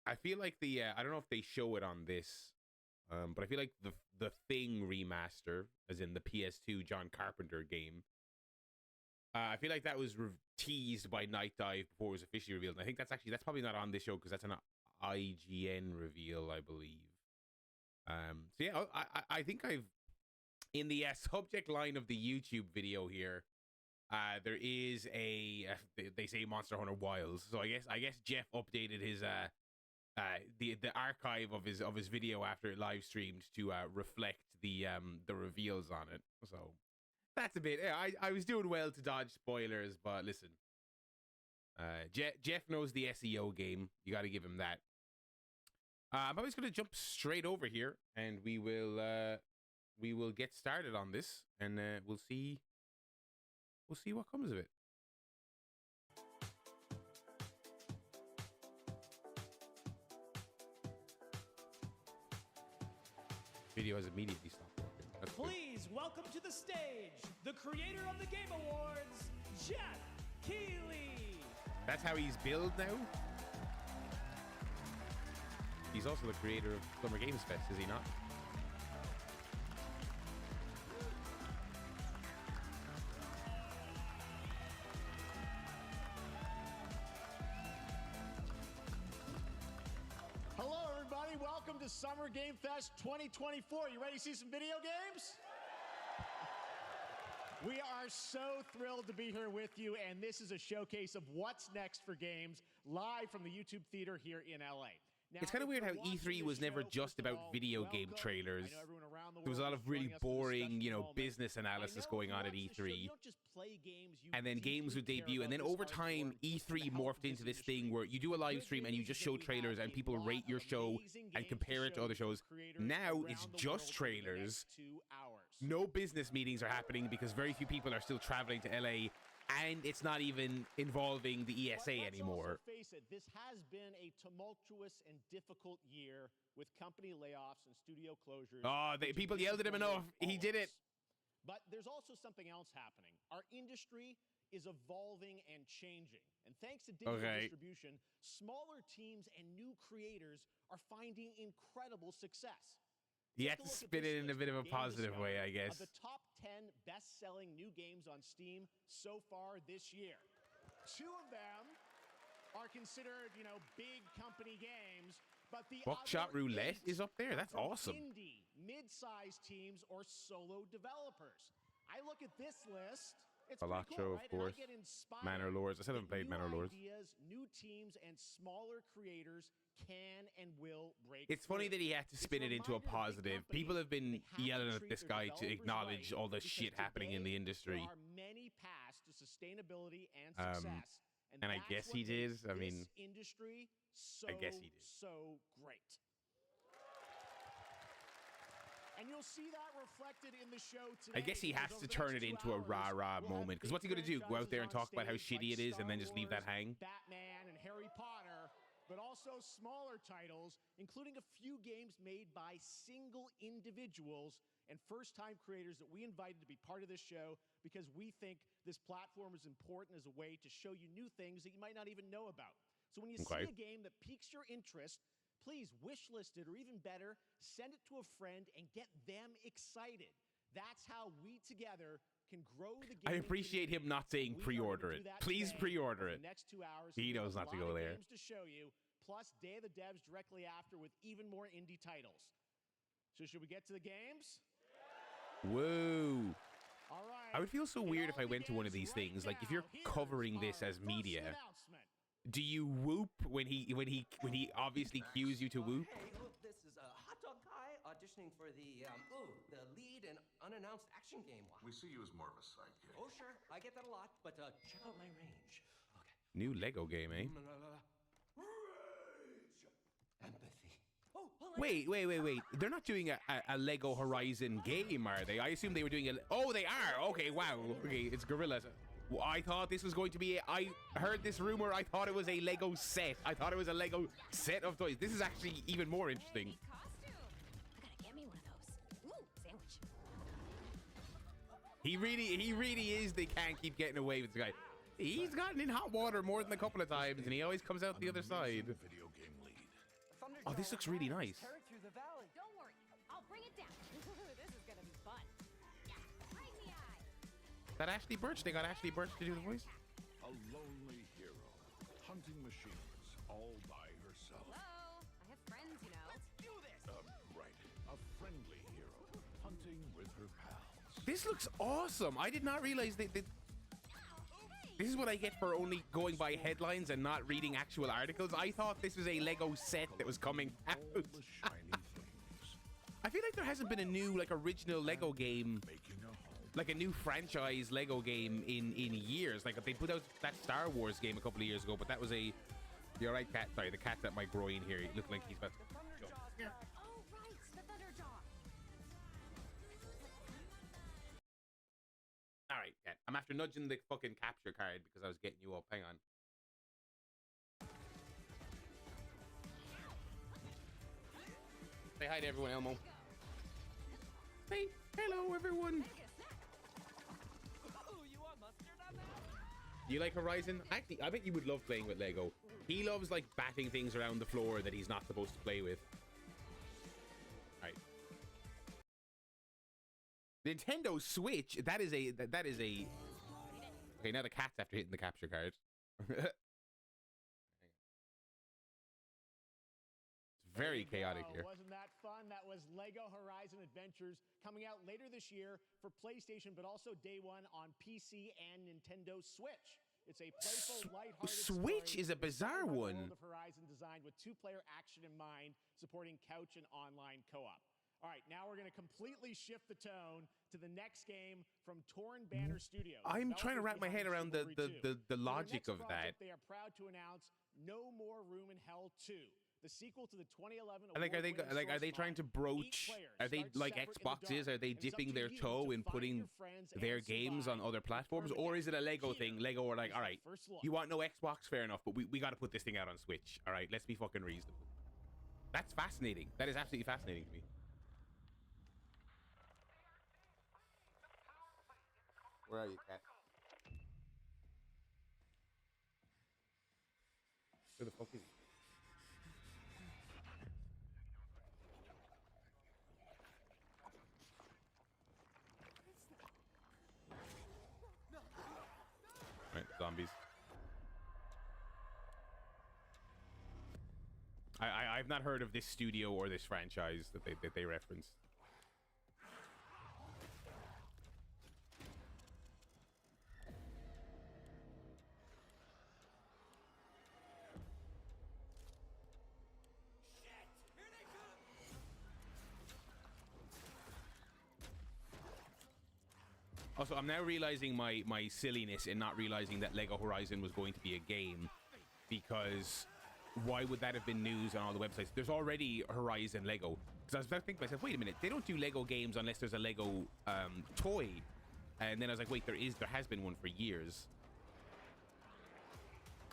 I feel like the I don't know if they show it on this, but I feel like the Thing remaster, as in the PS2 John Carpenter game, I feel like that was teased by Night Dive before it was officially revealed. And I think that's probably not on this show because that's an IGN reveal, I believe. So yeah, I think I've in the subject line of the YouTube video here. There is a they say Monster Hunter Wilds, so I guess Geoff updated his the archive of his video after it live streamed to reflect the reveals on it. So that's a bit. Yeah, I was doing well to dodge spoilers, but listen, Geoff knows the SEO game. You got to give him that. I'm always going to jump straight over here, and we will get started on this, and we'll see what comes of it. Video has immediately stopped working. That's Please welcome to the stage the creator of the Game Awards, Geoff Keighley. That's how he's billed now? He's also the creator of Summer Games Fest, is he not? Hello, everybody. Welcome to Summer Game Fest 2024. You ready to see some video games? We are so thrilled to be here with you, and this is a showcase of what's next for games live from the YouTube Theater here in LA. Now, it's kind of weird how E3 was never just about video game trailers. There was a lot of really boring, business analysis going on at E3. And then games would debut. And then over time, E3 morphed into this thing where you do a live stream and you just show trailers and people rate your show and compare it to other shows. Now it's just trailers. No business meetings are happening because very few people are still traveling to LA. And it's not even involving the ESA anymore. Let's also face it, this has been a tumultuous and difficult year with company layoffs and studio closures. Oh, people yelled at him enough. He did it. But there's also something else happening. Our industry is evolving and changing. And thanks to digital distribution, smaller teams and new creators are finding incredible success. You have to spin it in a bit of a positive way, I guess. Of the top 10 best-selling new games on Steam so far this year. 2 of them are considered, big company games, but the Buckshot Roulette is up there. That's awesome. Indie, mid-sized teams, or solo developers. I look at this list. It's Balatro, cool, right? of course. Manor Lords. I said I haven't played Manor Lords. Ideas, new teams, and smaller creators can and will break. It's funny that he had to spin it into a positive. People have been yelling at this guy to acknowledge all the shit happening in the industry. There are many paths to sustainability and success. And I guess he did. I mean, industry I guess he did. So great. And you'll see that reflected in the show today. I guess he has to turn it into a rah-rah moment. Because what's he going to do? Go out there and talk about how shitty it is and then just leave that hang? Batman and Harry Potter, but also smaller titles, including a few games made by single individuals and first-time creators that we invited to be part of this show because we think this platform is important as a way to show you new things that you might not even know about. So when you see a game that piques your interest, please wishlist it, or even better, send it to a friend and get them excited. That's how we together can grow the game. I appreciate him not saying pre-order it. Please pre-order it. Next 2 hours, he knows not to go there. Games to show you, plus Day of the Devs directly after with even more indie titles. So should we get to the games? Whoa. All right. I would feel so weird if I went to one of these things. Like if you're covering this as media, do you whoop when he obviously cues you to whoop? Hey, look, this is a hot dog guy auditioning for the lead and unannounced action game. We see you as more of a sidekick. Oh, sure, I get that a lot, but check out my range. Okay. New Lego game, eh? Rage. Empathy. Oh, wait. They're not doing a Lego Horizon game, are they? I assume they were doing a... Oh, they are. Okay, wow. Okay, it's Gorilla. Well, I thought this was going to be... I heard this rumor. I thought it was a Lego set. I thought it was a Lego set of toys. This is actually even more interesting. Hey, costume. I gotta get me one of those. Ooh, sandwich. He really is. They can't keep getting away with this guy. He's gotten in hot water more than a couple of times, and he always comes out the other side. Video game lead. Oh, this looks really nice. Tearing through the valley. Don't worry, I'll bring it down. This is gonna be fun. Yeah, right in the eye. That Ashley Birch? They got Ashley Birch to do the voice? A lonely hero, hunting machines all by herself. Hello, I have friends, you know. Let's do this. Right. A friendly hero, hunting with her pals. This looks awesome. I did not realize that. This is what I get for only going by headlines and not reading actual articles. I thought this was a Lego set that was coming out. All the shiny things. I feel like there hasn't been a new, like, original Lego game, Making a home. like a new franchise Lego game in years. Like, they put out that Star Wars game a couple of years ago, but that was a... You're right, cat. Sorry, the cat's at my groin here. He looked like he's about to... Oh, right, the Thunderjaw. All right, cat. I'm after nudging the fucking capture card because I was getting you up. Hang on. Say hi to everyone, Elmo. Hey, hello, everyone. Oh, you want mustard on that? Do you like Horizon? Actually, I bet you would love playing with Lego. He loves, like, batting things around the floor that he's not supposed to play with. All right. Nintendo Switch. That is a. Okay, now the cat's after hitting the capture card. It's very chaotic here. Wasn't that fun? That was Lego Horizon Adventures coming out later this year for PlayStation, but also day one on PC and Nintendo Switch. It's a playful, lighthearted Switch story is a bizarre inspired by the one. World of Horizon designed with two-player action in mind, supporting couch and online co-op. All right, now we're going to completely shift the tone to the next game from Torn Banner Studios. I'm trying to wrap my head around the For their logic next of that. project, they are proud to announce No More Room in Hell 2, the sequel to the 2011 I think, award-winning are they source trying to mod. broach? Each player Are they starts like separate in the Xbox is? dark, Are they and it's up dipping to their you toe to in find putting your friends their and games on survive other platforms, permanent or is it a Lego Here thing? Lego are like, is all the right, first look. you want no Xbox? Fair enough, but we got to put this thing out on Switch. All right, let's be fucking reasonable. That's fascinating. That is absolutely fascinating to me. Where are you, cat? Where the fuck is he? Right, zombies. I've not heard of this studio or this franchise that they reference. Also, I'm now realizing my silliness in not realizing that Lego Horizon was going to be a game, because why would that have been news on all the websites? There's already Horizon Lego. Because I was about to think to myself, wait a minute, they don't do Lego games unless there's a Lego toy. And then I was like, wait, there has been one for years.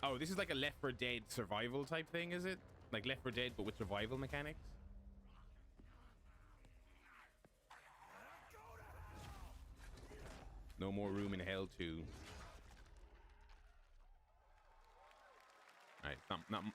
Oh, this is like a Left 4 Dead survival type thing, is it? Like Left 4 Dead, but with survival mechanics? No More Room in Hell 2. All right,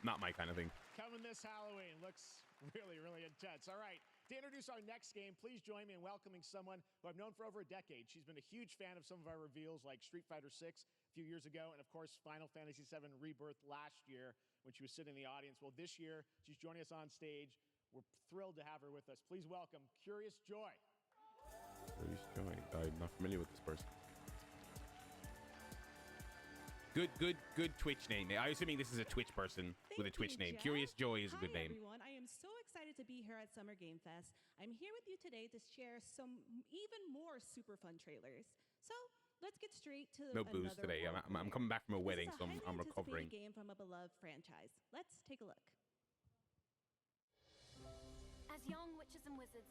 not my kind of thing. Coming this Halloween. Looks really, really intense. All right. To introduce our next game, please join me in welcoming someone who I've known for over a decade. She's been a huge fan of some of our reveals like Street Fighter 6 a few years ago, and of course, Final Fantasy 7 Rebirth last year when she was sitting in the audience. Well, this year, she's joining us on stage. We're thrilled to have her with us. Please welcome Curious Joy. Curious Joy. I'm not familiar with this person. Good Twitch name. I'm assuming this is a Twitch person with a Twitch name. Geoff. Curious Joy is a good Hi, name. everyone. I am so excited to be here at Summer Game Fest. I'm here with you today to share some even more super fun trailers. So let's get straight to No booze another today. world I'm premiere. coming back from a This wedding, is a so I'm highly recovering. anticipated game from a beloved franchise. Let's take a look. As young witches and wizards,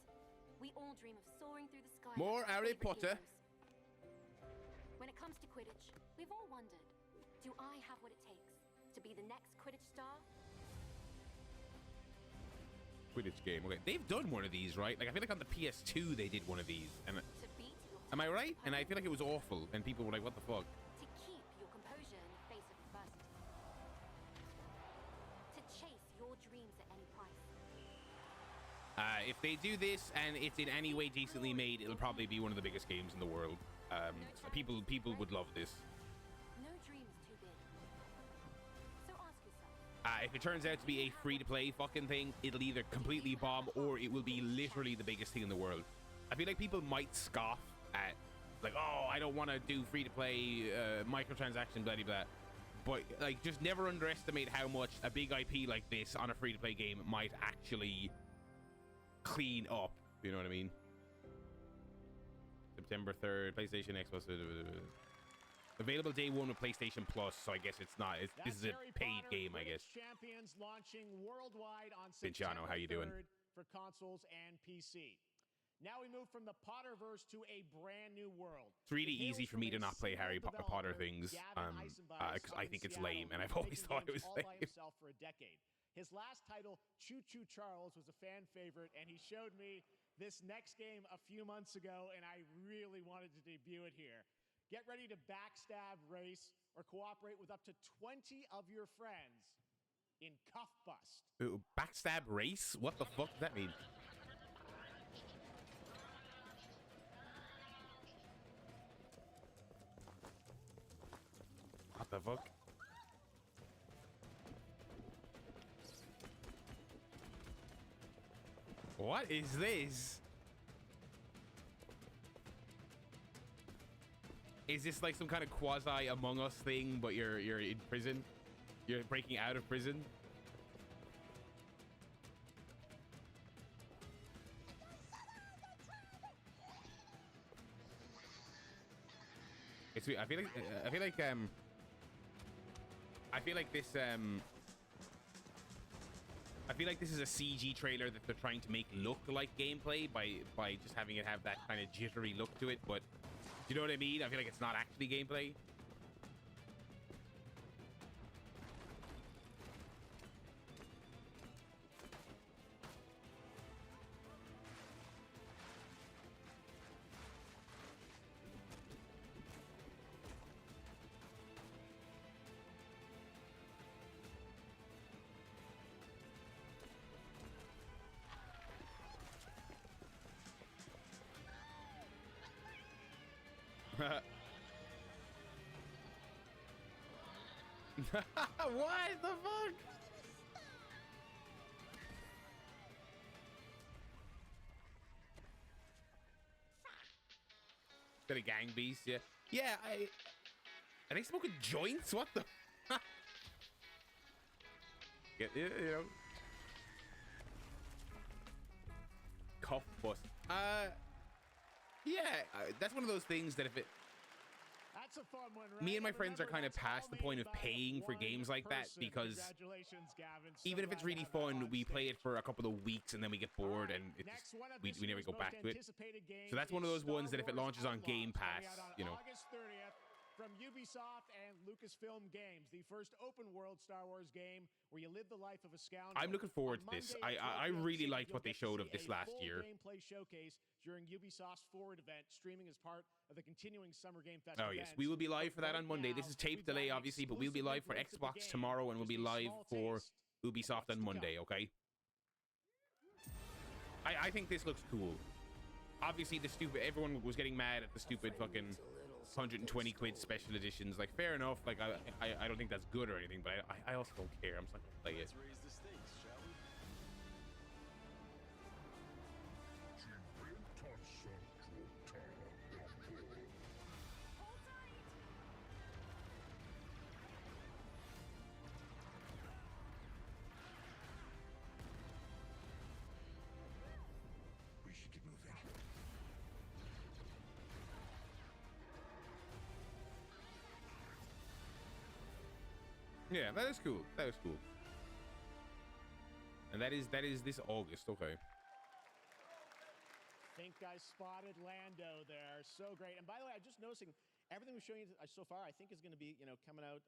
we all dream of soaring through the sky. More like our Harry favorite Potter. heroes. When it comes to Quidditch, we've all wondered, do I have what it takes to be the next Quidditch star? Quidditch game. Okay, they've done one of these, right? Like I feel like on the PS2 they did one of these. And To beat your am I right? And I opponent? feel like it was awful, and people were like, "What the fuck?" To keep your composure in the face of adversity. To chase your dreams at any price. If they do this and it's in any way decently made, it'll probably be one of the biggest games in the world. People would love this. No dream is too big. So ask yourself. If it turns out to be a free-to-play fucking thing, it'll either completely bomb or it will be literally the biggest thing in the world. I feel like people might scoff at, like, oh, I don't want to do free-to-play microtransaction, blah, blah, blah. But, like, just never underestimate how much a big IP like this on a free-to-play game might actually clean up. You know what I mean? September 3rd, PlayStation, Xbox. Available day one with PlayStation Plus, so I guess it's not. This is a paid game, I guess. Champions launching worldwide on Vinciano, how you doing? For consoles and PC. Now we move from the Potterverse to a brand new world. It's really easy for me to not play Harry Potter things, because I think it's lame, and I've always thought it was lame. For a decade. His last title, Choo Choo Charles, was a fan favorite, and he showed me this next game a few months ago, and I really wanted to debut it here. Get ready to backstab, race, or cooperate with up to 20 of your friends in Cuff Bust. Ooh, backstab race? What the fuck does that mean? What the fuck? What is this? Is this like some kind of quasi Among Us thing, but you're in prison? You're breaking out of prison? It's weird. I feel like this is a CG trailer that they're trying to make look like gameplay by just having it have that kind of jittery look to it, but do you know what I mean? I feel like it's not actually gameplay. What the fuck? Got a gang beast, yeah. Yeah, are they smoking joints? What the? Yeah, you know. Cuff Bust. Yeah, that's one of those things that if it. That's a fun one, right? Me and my friends are kind of past the point of paying for games like that because even if it's really fun, we play it for a couple of weeks and then we get bored and it's just, we never go back to it. So that's one of those ones that if it launches on Game Pass, you know. August 30th from Ubisoft and Lucasfilm Games, the first open world Star Wars game where you live the life of a scoundrel. I'm looking forward to this. I really liked what they showed of this last year. Gameplay showcase during Ubisoft's Forward event, streaming as part of the continuing Summer Game Fest. Oh yes, we will be live for that on Monday. This is tape delay, obviously, but we'll be live for Xbox tomorrow, and we'll be live for Ubisoft on Monday. Okay. I think this looks cool. Obviously, everyone was getting mad at the stupid fucking 120 quid special editions. Like, fair enough. Like, I don't think that's good or anything, but I also don't care. I'm just not gonna play it. Let's raise the stakes, shall we? We should get moving. Yeah, that is cool. That is cool. And that is this August. Okay. Think I spotted Lando there. So great. And by the way, I'm just noticing everything we're showing you so far, I think is going to be, coming out,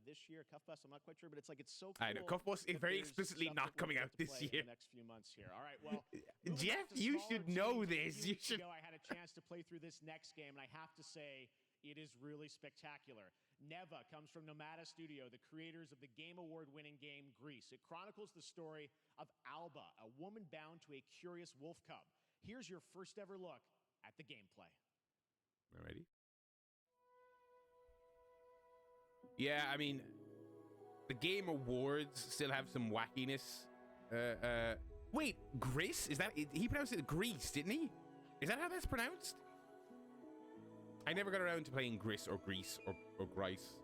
this year. Cuff Bust, I'm not quite sure, but it's like it's so cool. I know. Cuff Bust is very explicitly not coming out this year. In the next few months here. All right. Well, Jeff, you should know this. You should. I had a chance to play through this next game, and I have to say, It is really spectacular. Neva comes from Nomada Studio, the creators of the Game Award-winning game Grease. It chronicles the story of Alba, a woman bound to a curious wolf cub. Here's your first ever look at the gameplay. Alrighty. Yeah, I mean, the Game Awards still have some wackiness. Wait, Grease? Is that... He pronounced it Grease, didn't he? Is that how that's pronounced? I never got around to playing Gris or Grease or Grice.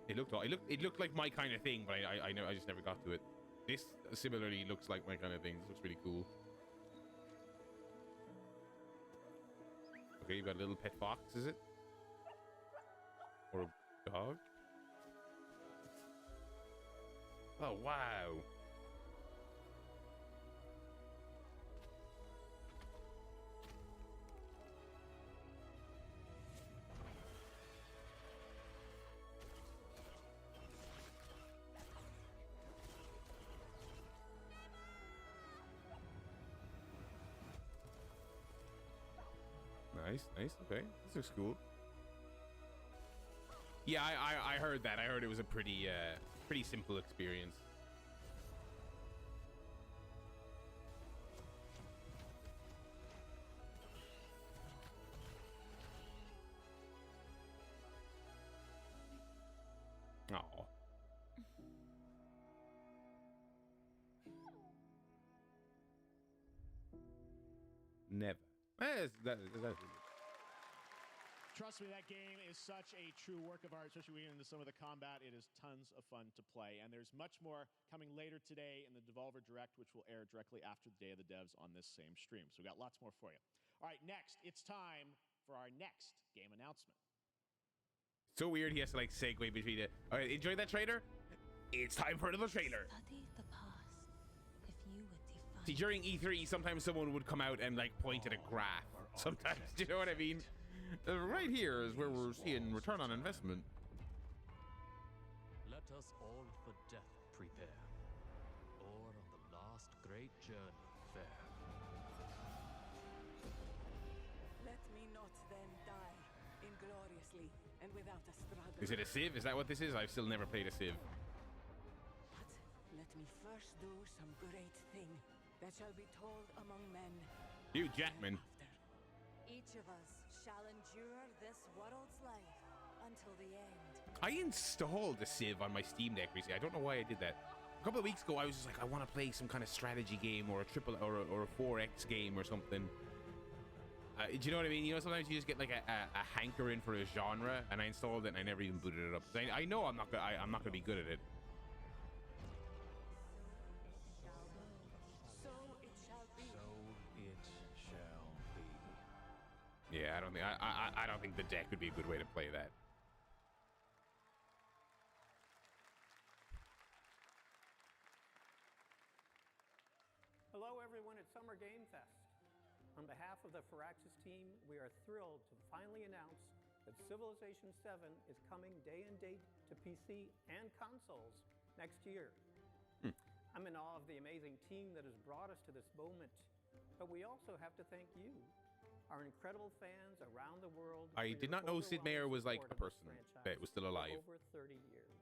It looked like my kind of thing, but I know I just never got to it. This similarly looks like my kind of thing. This looks really cool. Okay, you've got a little pet fox, is it? Or a dog? Oh, wow. Nice. Okay, this looks cool. Yeah, I heard that. I heard it was a pretty simple experience. Oh. Never. That's Trust me, that game is such a true work of art, especially when we get into some of the combat. It is tons of fun to play. And there's much more coming later today in the Devolver Direct, which will air directly after the Day of the Devs on this same stream. So we've got lots more for you. All right, next, it's time for our next game announcement. so weird he has to like segue between it. All right, enjoy that trailer? It's time for another trailer. Study the past. If you would define... See, during E3, sometimes someone would come out and like point at a graph. Sometimes, do you know what I mean? Right here is where we're seeing return on investment. Let us all for death prepare, or on the last great journey fare. Let me not then die ingloriously and without a struggle. Is it a Civ? Is that what this is? I've still never played a Civ. But let me first do some great thing that shall be told among men. Hugh Jackman. After. Each of us shall endure this world's life until the end. I installed a Civ on my Steam Deck recently. I don't know why I did that. A couple of weeks ago, I was just like, I want to play some kind of strategy game or a or a 4X game or something. Do you know what I mean? You know, sometimes you just get like a hankering for a genre, and I installed it and I never even booted it up. I know I'm not gonna be good at it. So it shall be. So it shall be. Yeah, I don't think the deck would be a good way to play that. Hello everyone at Summer Game Fest. On behalf of the Firaxis team, we are thrilled to finally announce that Civilization 7 is coming day and date to PC and consoles next year. I'm in awe of the amazing team that has brought us to this moment, but we also have to thank you, our incredible fans around the world. I did not know Sid Meier was like a person that was still alive. Over 30 years.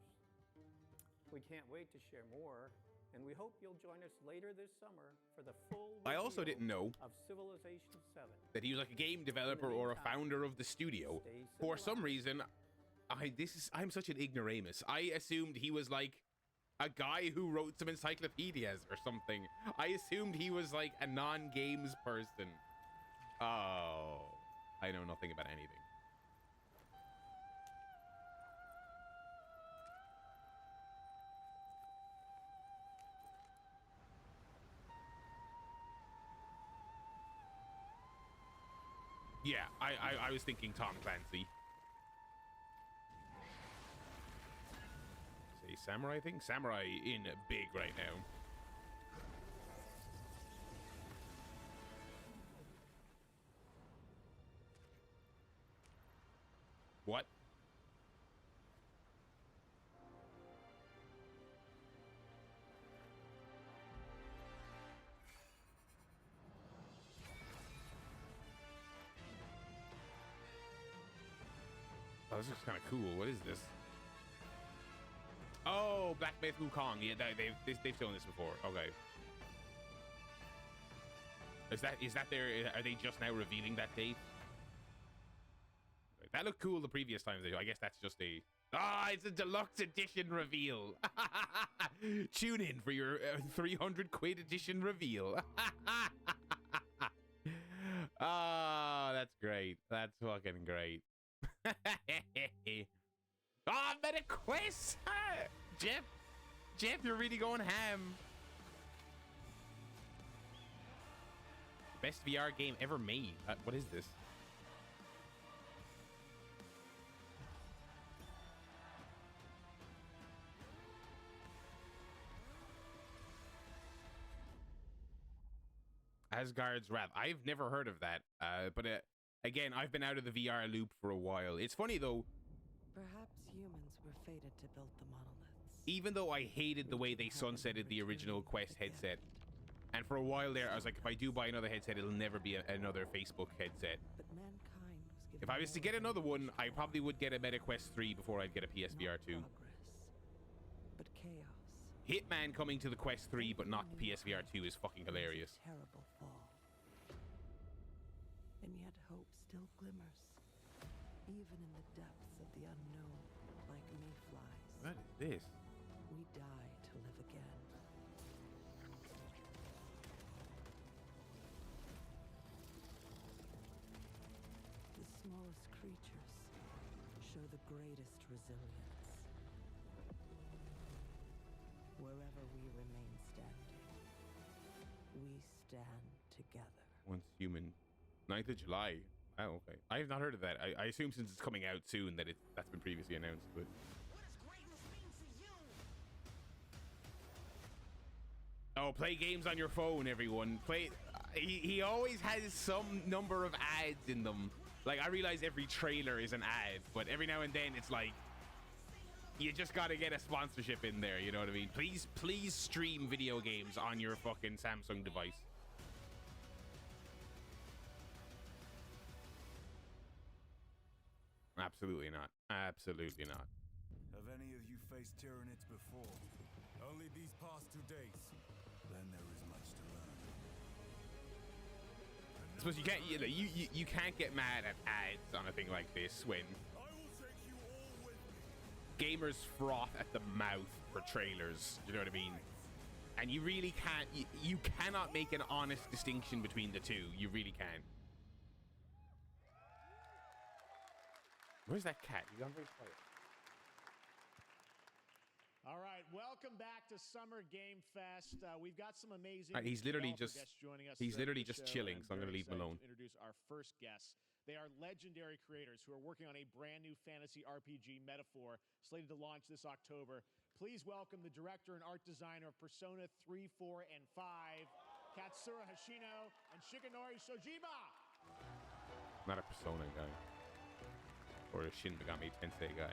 We can't wait to share more, and we hope you'll join us later this summer for the full I also reveal didn't know of Civilization 7. that he was like a game developer or a founder of the studio. For some reason, I'm such an ignoramus. I assumed he was like a guy who wrote some encyclopedias or something. I assumed he was like a non-games person. Oh, I know nothing about anything. Yeah, I was thinking Tom Clancy. Say Samurai thing? Samurai in big right now. What? this looks kind of cool. What is this? Oh, Black Myth Wukong. Yeah, they've shown this before. Okay. Is that their? Are they just now revealing that date? That looked cool the previous times. I guess that's just a. It's a deluxe edition reveal. Tune in for your 300 quid edition reveal. That's great. That's fucking great. MetaQuest! Jeff, you're really going ham. Best VR game ever made. What is this? Asgard's Wrath. I've never heard of that. But again, I've been out of the VR loop for a while. It's funny though. Perhaps humans were fated to build the monoliths. Even though I hated the way they sunsetted the original Quest headset, and for a while there, I was like, if I do buy another headset, it'll never be another Facebook headset. But mankind was given If I was to get another one, I probably would get a MetaQuest 3 before I'd get a PSVR 2. But chaos. Hitman coming to the Quest 3 but not the PSVR 2 is fucking hilarious. Terrible fall. And yet hope still glimmers, even in the depths of the unknown, like mayflies. What is this? We die to live again. The smallest creatures show the greatest resilience. Wherever we remain standing, we stand together. Once human. 9th of July. Oh, okay. I have not heard of that. I assume since it's coming out soon that that's been previously announced, but... Oh, play games on your phone, everyone. Play... He always has some number of ads in them. Like, I realize every trailer is an ad, but every now and then it's like... You just gotta get a sponsorship in there, you know what I mean? Please stream video games on your fucking Samsung device. Absolutely not. Absolutely not. Have any of you faced Tyranids before? Only these past 2 days. Then there is much to learn. I suppose you can't, you can't get mad at ads on a thing like this when gamers froth at the mouth for trailers. You know what I mean? And you really can't. You cannot make an honest distinction between the two. You really can't. Where's that cat? He's gone very quiet. All right, welcome back to Summer Game Fest. We've got some amazing. He's literally guests just joining us. he's literally the just show, chilling, so I'm going to leave him alone. To introduce our first guests. They are legendary creators who are working on a brand new fantasy RPG, Metaphor, slated to launch this October. Please welcome the director and art designer of Persona 3, 4, and 5, Katsura Hashino and Shigenori Shojima. Not a Persona guy. Or a Shin Megami Tensei guy.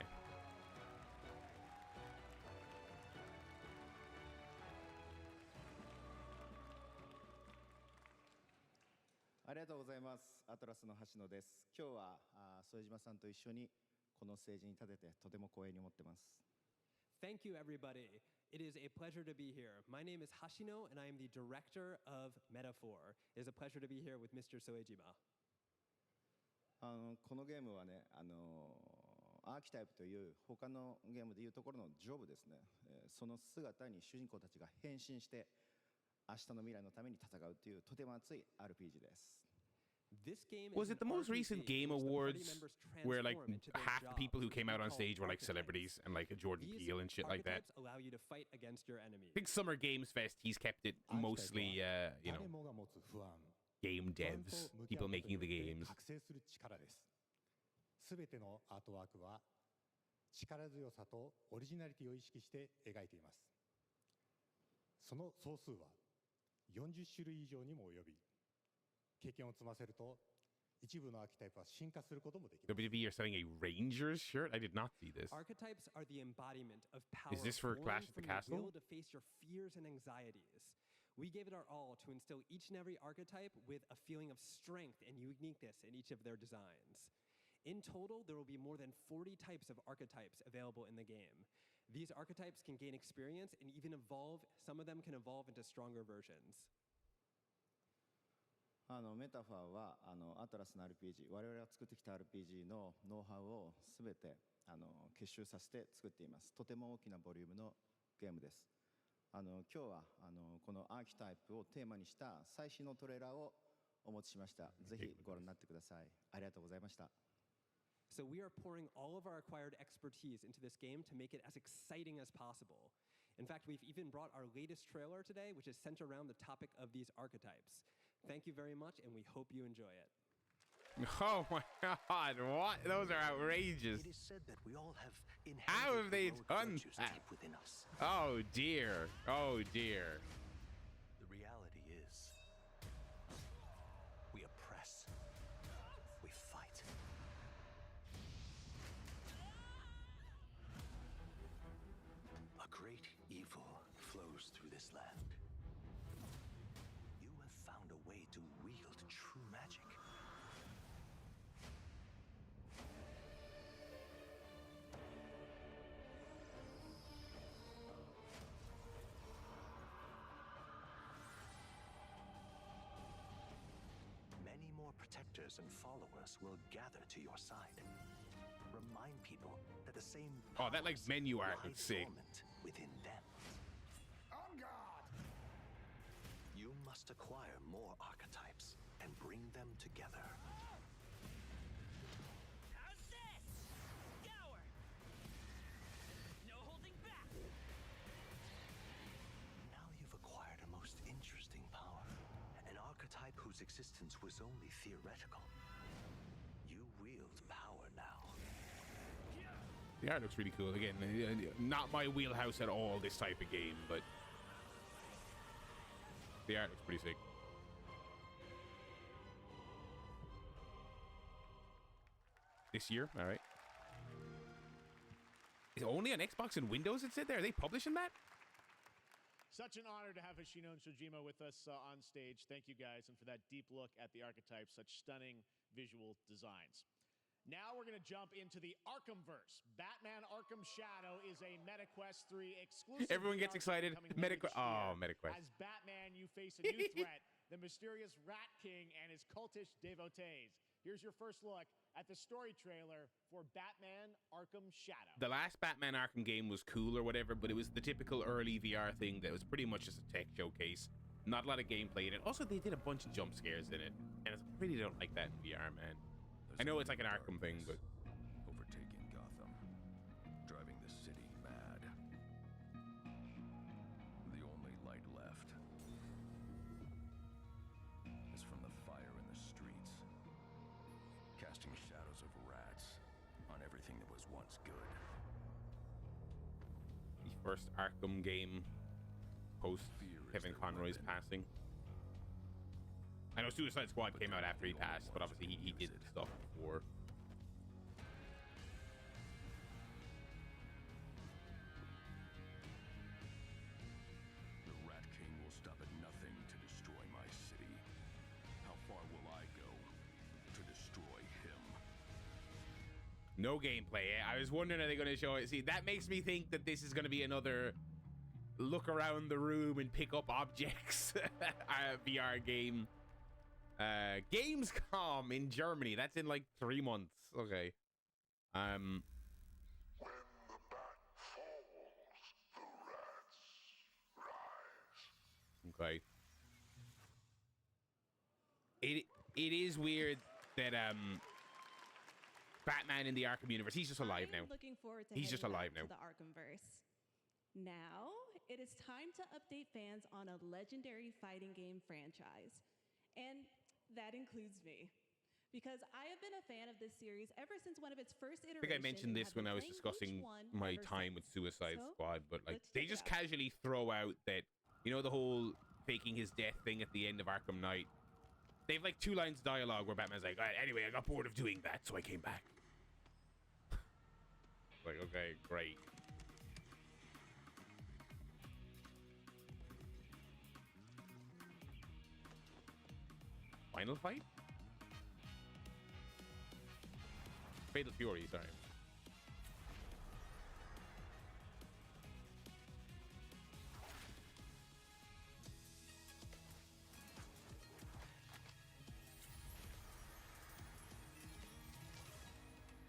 Thank you, everybody. It is a pleasure to be here. My name is Hashino, and I am the director of Metaphor. It is a pleasure to be here with Mr. Soejima. このゲームはね、アーキタイプという他のゲームでいうところのジョブですね、その姿に主人公たちが変身して明日の未来のために戦うというとても熱い RPG です。 Was it the most recent Game Awards where like half the people who came out on stage were like celebrities and like a Jordan Peele and shit like that? Allow you to fight against your enemies. I think Summer Games Fest, he's kept it mostly, you know, game devs, people making the games. すべてのアートワークは力強さとオリジナリティを意識して描いています。その総数は40種類以上にも及び、経験を積ませると一部のアーキタイプは進化することもできます。WB, you're selling a Rangers shirt? I did not see this. Archetypes are the embodiment of power. Is this for Clash at the Castle? Will to face your fears and anxieties. We gave it our all to instill each and every archetype with a feeling of strength and uniqueness in each of their designs. In total, there will be more than 40 types of archetypes available in the game. These archetypes can gain experience and even evolve. Some of them can evolve into stronger versions. メタファーはアトラスの RPG、 我々が作ってきた RPG のノウハウをすべて結集させて作っています。とても大きなボリュームのゲームです。今日はこのアーキタイプをテーマにした最新のトレーラーをお持ちしました。ぜひご覧になってください。ありがとうございました。So we are pouring all of our acquired expertise into this game to make it as exciting as possible. In fact, we've even brought our latest trailer today, which is centered around the topic of these archetypes. Thank you very much, and we hope you enjoy it. Oh my God, what? Those are outrageous. It is said that we all have How have they done that? deep within us. Oh dear. Oh dear. The reality is, we oppress. We fight. A great evil flows through this land. You have found a way to wield true magic. Many more protectors and followers will gather to your side. Remind people that the same Oh, that like menu art lies looks sick. dormant within them. On guard! You must acquire more archetypes and bring them together. How's this? Scour! No holding back! Now you've acquired a most interesting power, an archetype whose existence was only theoretical. You wield power now. The art looks really cool. Again, not my wheelhouse at all, this type of game, but the art looks pretty sick. This year, all right. Is it only on Xbox and Windows? It said there. Are they publishing that? Such an honor to have Hoshino and Shojima with us on stage. Thank you guys, and for that deep look at the archetypes, such stunning visual designs. Now we're going to jump into the Arkhamverse. Batman Arkham Shadow is a MetaQuest 3 exclusive. Everyone gets excited. MetaQuest. Oh, MetaQuest. As Batman, you face a new threat, the mysterious Rat King and his cultish devotees. Here's your first look at the story trailer for Batman Arkham Shadow. The last Batman Arkham game was cool or whatever, but it was the typical early VR thing that was pretty much just a tech showcase. Not a lot of gameplay in it. Also, they did a bunch of jump scares in it, and I really don't like that in VR, man. I know it's like an Arkham thing, but Overtaking Gotham, driving the city mad. The only light left is from the fire in the streets, casting shadows of rats on everything that was once good. the first Arkham game post Kevin Conroy's passing. I know Suicide Squad came out after he passed, but obviously he did stuff before. The Rat King will stop at nothing to destroy my city. How far will I go to destroy him? No gameplay. I was wondering, are they going to show it? See, that makes me think that this is going to be another look around the room and pick up objects VR game. Gamescom in Germany. That's in like 3 months. Okay. When the bat falls, the rats rise. Okay. It is weird that Batman in the Arkham universe, he's just alive now. Looking forward to He's just alive now. to the Arkhamverse. Now it is time to update fans on a legendary fighting game franchise. And that includes me, because I have been a fan of this series ever since one of its first iterations. I think I mentioned this when I was discussing my time with Suicide Squad, but like they just casually throw out that, you know, the whole faking his death thing at the end of Arkham Knight. They have like 2 lines of dialogue where Batman's like, anyway, I got bored of doing that, so I came back. Like, okay, great. Final fight? Fatal Fury, sorry.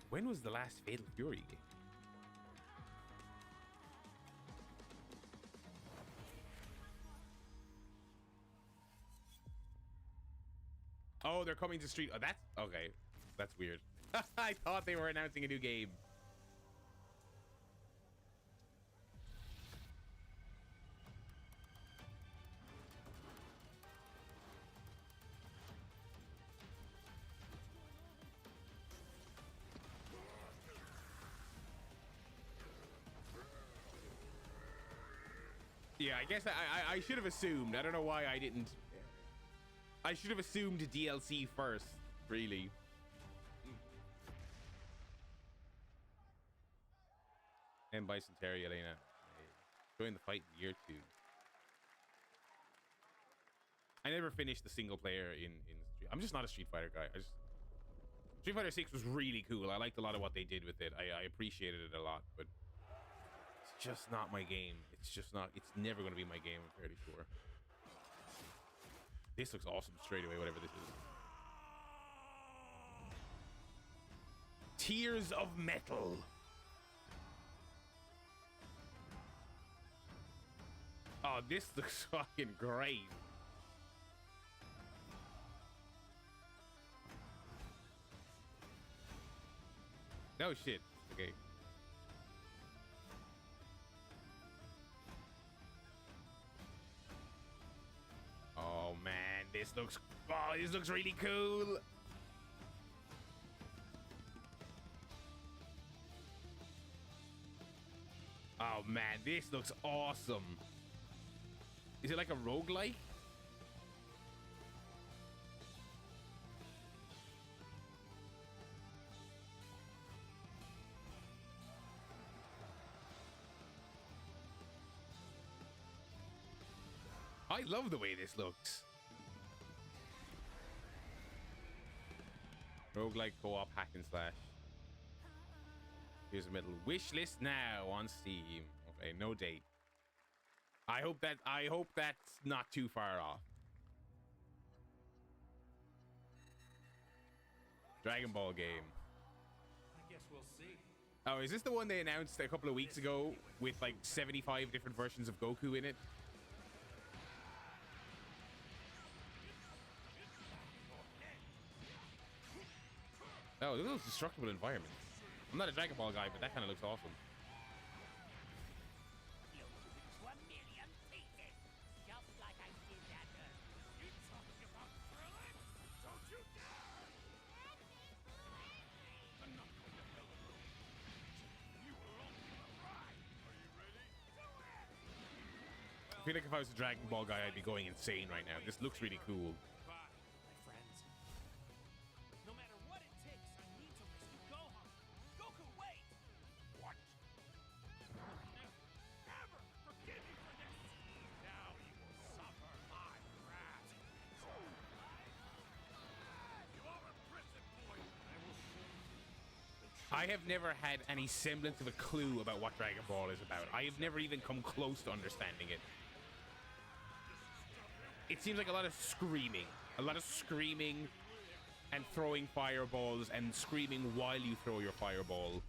When was the last Fatal Fury game? Oh, they're coming to Street. Oh, that's okay. That's weird. I thought they were announcing a new game. Yeah, I guess I should have assumed. I don't know why I didn't. I should have assumed DLC first, really. And Bicentenary, Elena. Join the fight in year 2. I never finished the single player in Street. I'm just not a Street Fighter guy. Street Fighter 6 was really cool. I liked a lot of what they did with it. I appreciated it a lot, but it's just not my game. It's just not. It's never going to be my game, I'm fairly sure. This looks awesome straight away, whatever this is. Tears of Metal. Oh, this looks fucking great. No shit. Okay. Oh man, this looks really cool. Oh man, this looks awesome. Is it like a roguelike? I love the way this looks. Roguelike co-op hack and slash. Here's a middle wish list now on Steam. Okay, no date. I hope that's not too far off. Dragon Ball game. I guess we'll see. Oh, is this the one they announced a couple of weeks ago with like 75 different versions of Goku in it? Oh, look at those destructible environments. I'm not a Dragon Ball guy, but that kind of looks awesome. I feel like if I was a Dragon Ball guy, I'd be going insane right now. This looks really cool. No matter what it takes, I need to rescue Gohan. Goku, wait! What? Never forgive me for this. Now you will suffer my wrath. You are a prison boy. I will show you. I have never had any semblance of a clue about what Dragon Ball is about. I have never even come close to understanding it. It seems like a lot of screaming. And throwing fireballs and screaming while you throw your fireball.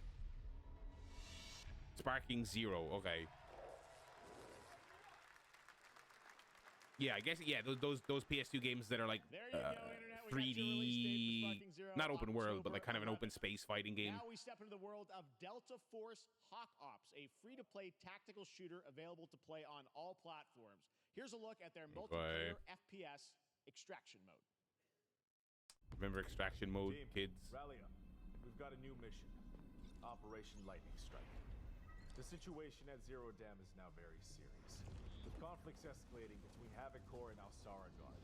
Sparking Zero, okay. Yeah, I guess, yeah, those PS2 games that are like 3D, not open world, but like kind of an open space fighting game. Now we step into the world of Delta Force Hawk Ops, a free-to-play tactical shooter available to play on all platforms. Here's a look at their multiplayer FPS extraction mode. Remember extraction mode, Team, kids? Rally up. We've got a new mission. Operation Lightning Strike. The situation at Zero Dam is now very serious, with conflicts escalating between Havoc Corps and Alsara Guard.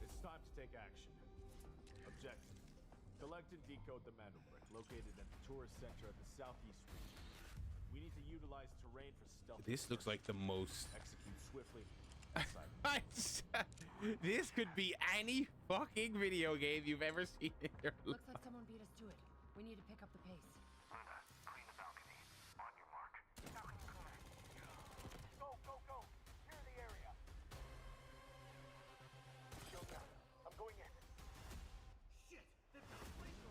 It's time to take action. Objective: collect and decode the Mando Brick located at the tourist center of the southeast region. We need to utilize terrain for stealth. This looks like the most... Execute swiftly. This could be any fucking video game you've ever seen in your life. Looks like someone beat us to it. We need to pick up the pace. Brenda, clean the balcony. On your mark. Balcony clear. Go, go, go. Clear the area. Shield down. I'm going in. Shit! They've got a flamethrower.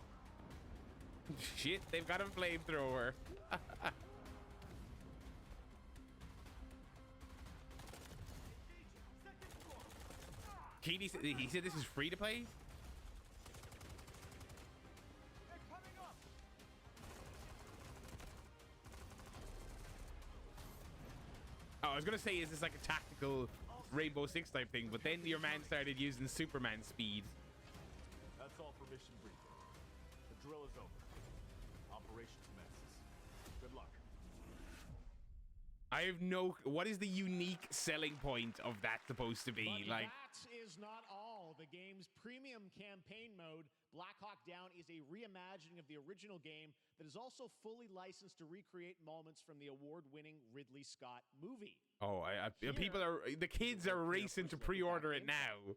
Shit, they've got a flamethrower. Keely said, he said this is free to play? Oh, I was gonna say, is this like a tactical Rainbow Six type thing? But then your man started using Superman speed. That's all for mission briefing. The drill is over. Operation commences. Good luck. I have no... What is the unique selling point of that supposed to be? But Like, that is not all. The game's premium campaign mode, Black Hawk Down, is a reimagining of the original game that is also fully licensed to recreate moments from the award-winning Ridley Scott movie. oh, people are... The kids are racing to pre-order it now.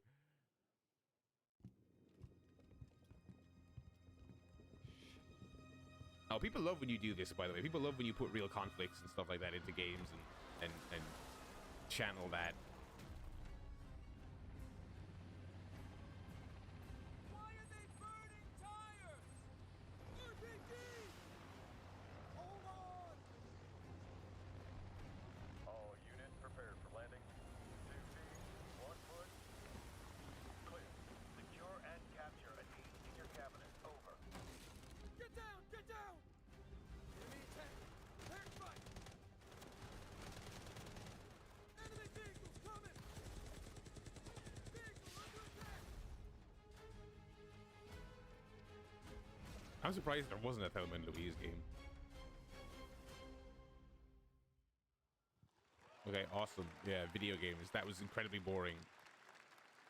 Oh, people love when you do this, by the way. People love when you put real conflicts and stuff like that into games and channel that. Why are they burning tires? RPG! Hold on! All units prepared for landing. 2 teams, 1 foot. Clear. Secure and capture a key in your cabinet. Over. Get down! Get down! Enemy attack! Air strike! Enemy vehicles coming! Vehicle under attack! I'm surprised there wasn't a Thelma and Louise game. Okay, awesome. Yeah, video games. That was incredibly boring.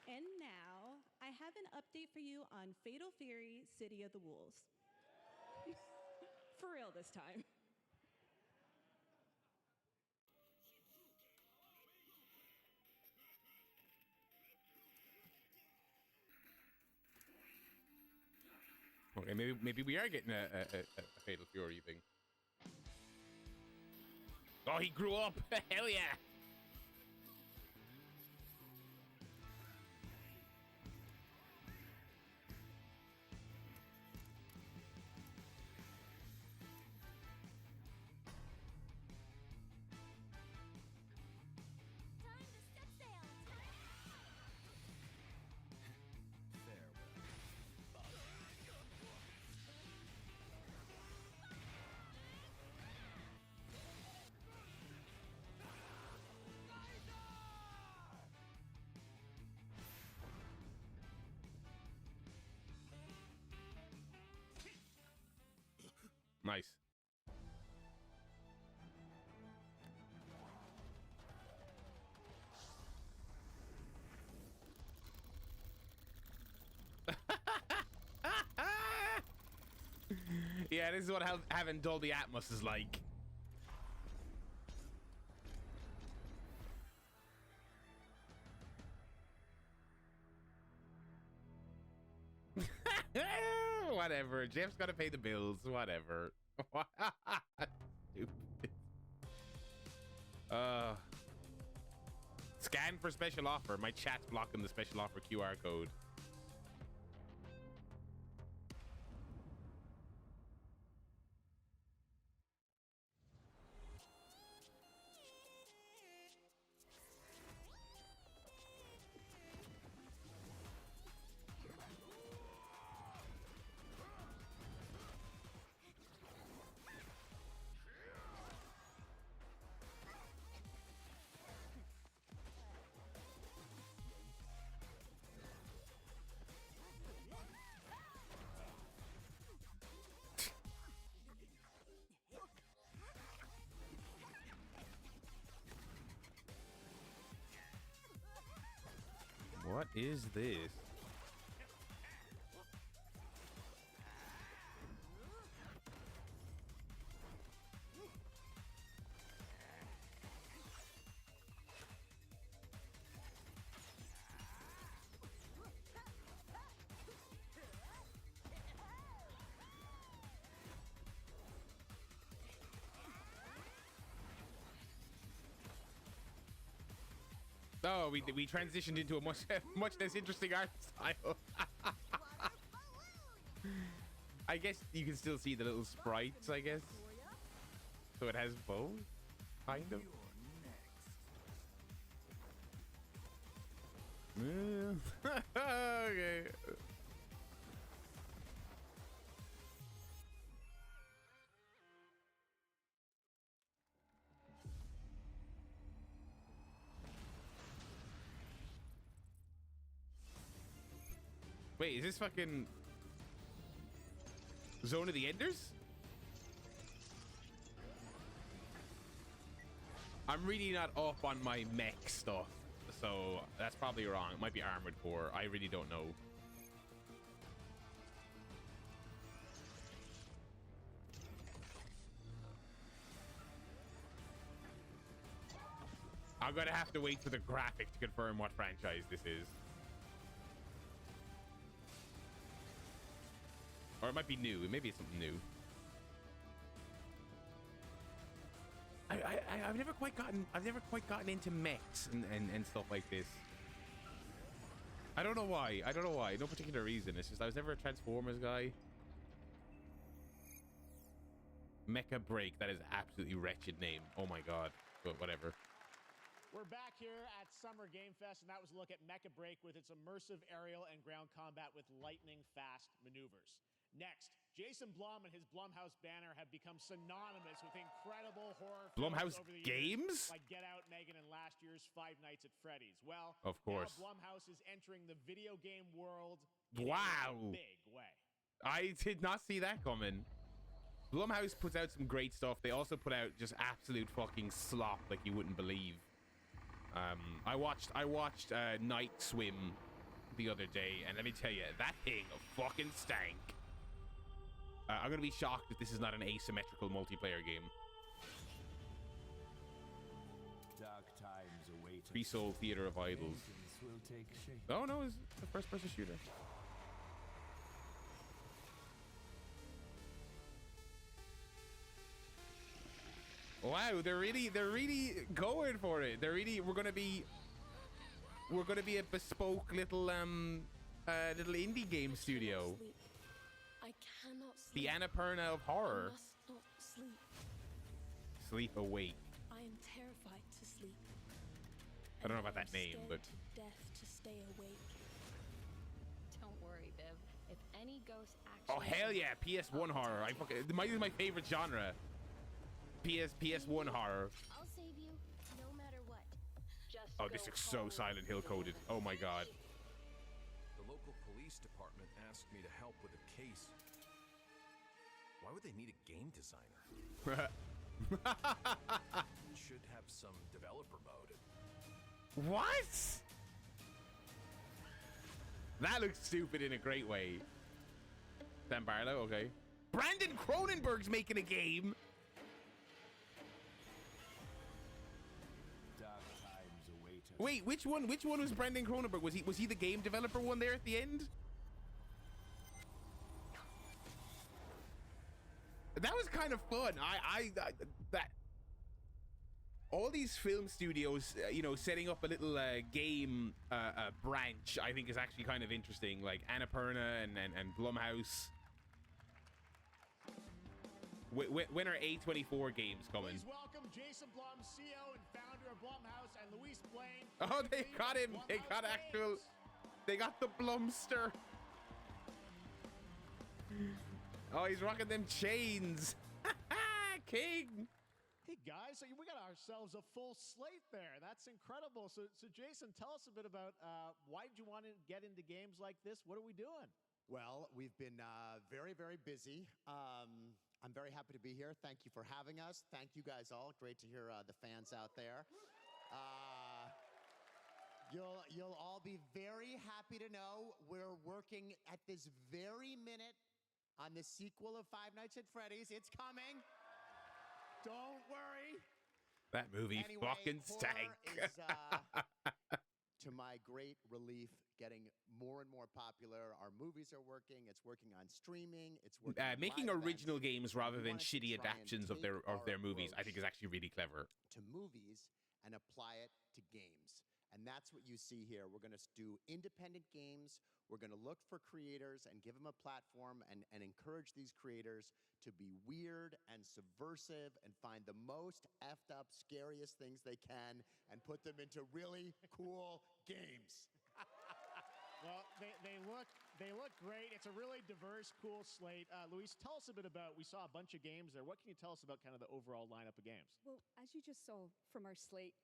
And now, I have an update for you on Fatal Fury City of the Wolves. For real this time. Okay, maybe we are getting a Fatal Fury thing. Oh, he grew up. Hell yeah. Nice. Yeah, this is what having Dolby Atmos is like. Whatever. Jeff's got to pay the bills. Whatever. Stupid. Scan for special offer. My chat's blocking the special offer QR code. What is this? Oh, we transitioned into a much much less interesting art style. I guess you can still see the little sprites, I guess. So it has both, kind of. Okay. Wait, is this fucking Zone of the Enders? I'm really not up on my mech stuff, so that's probably wrong. It might be Armored Core. I really don't know. I'm gonna have to wait for the graphic to confirm what franchise this is. Or it might be new. Maybe it's something new. I've never quite gotten into mechs and stuff like this. I don't know why. No particular reason. It's just I was never a Transformers guy. Mecha Break. That is an absolutely wretched name. Oh my god. But whatever. We're back here at Summer Game Fest, and that was a look at Mecha Break with its immersive aerial and ground combat with lightning-fast maneuvers. Next, Jason Blum and his Blumhouse banner have become synonymous with incredible horror Blumhouse films over the games? years, like Get Out, Megan, and last year's Five Nights at Freddy's. Well, of course, now Blumhouse is entering the video game world wow. in a big way. I did not see that coming. Blumhouse puts out some great stuff. They also put out just absolute fucking slop like you wouldn't believe. I watched Night Swim the other day, and let me tell you, that thing fucking stank. I'm gonna be shocked if this is not an asymmetrical multiplayer game. Dark times await. Free Soul Theater of Idols. Will take shape. Oh no, it's a first-person shooter. Wow, they're really going for it. We're gonna be a bespoke little indie game studio. I cannot sleep. The Annapurna of horror. I must not sleep. Sleep awake. I am terrified to sleep. I don't know about that name, but to death to stay awake. Don't worry, Viv. If any ghost actually. Oh hell yeah, PS1 horror. This is my favorite genre. PS1 horror. I'll save you, no matter what. Just Oh, this looks so Silent Hill coded. Oh my god. The local police department asked me to help with a case. Why would they need a game designer? Should have some developer mode. What? That looks stupid in a great way. Sam Barlow, okay. Brandon Cronenberg's making a game. Wait, which one was Brandon Cronenberg? Was he the game developer one there at the end? That was kind of fun. That all these film studios, setting up a little game branch, I think is actually kind of interesting. Like Annapurna and Blumhouse. When are A24 games coming? Please welcome Jason Blum, CEO and founder of Blumhouse, and Luis Blaine. Oh, they got him. They got actual. They got the Blumster. Oh, he's rocking them chains. King. Hey guys, so we got ourselves a full slate there. That's incredible. So Jason, tell us a bit about why did you want to get into games like this? What are we doing? Well, we've been very, very busy. I'm very happy to be here. Thank you for having us. Thank you guys all. Great to hear the fans out there. You'll all be very happy to know we're working at this very minute on the sequel of Five Nights at Freddy's. It's coming. Don't worry. That movie Anyway, fucking stank. Is, to my great relief, getting more and more popular. Our movies are working. It's working on streaming. It's working on making live original events. games rather We than wanted to shitty try and adaptations of take their our movies, I think is approach actually really clever. to movies and apply it to games. And that's what you see here. We're going to do independent games. We're going to look for creators and give them a platform and encourage these creators to be weird and subversive and find the most effed up, scariest things they can and put them into really cool games. Well, they look great. It's a really diverse, cool slate. Luis, tell us a bit about, we saw a bunch of games there. What can you tell us about kind of the overall lineup of games? Well, as you just saw from our slate,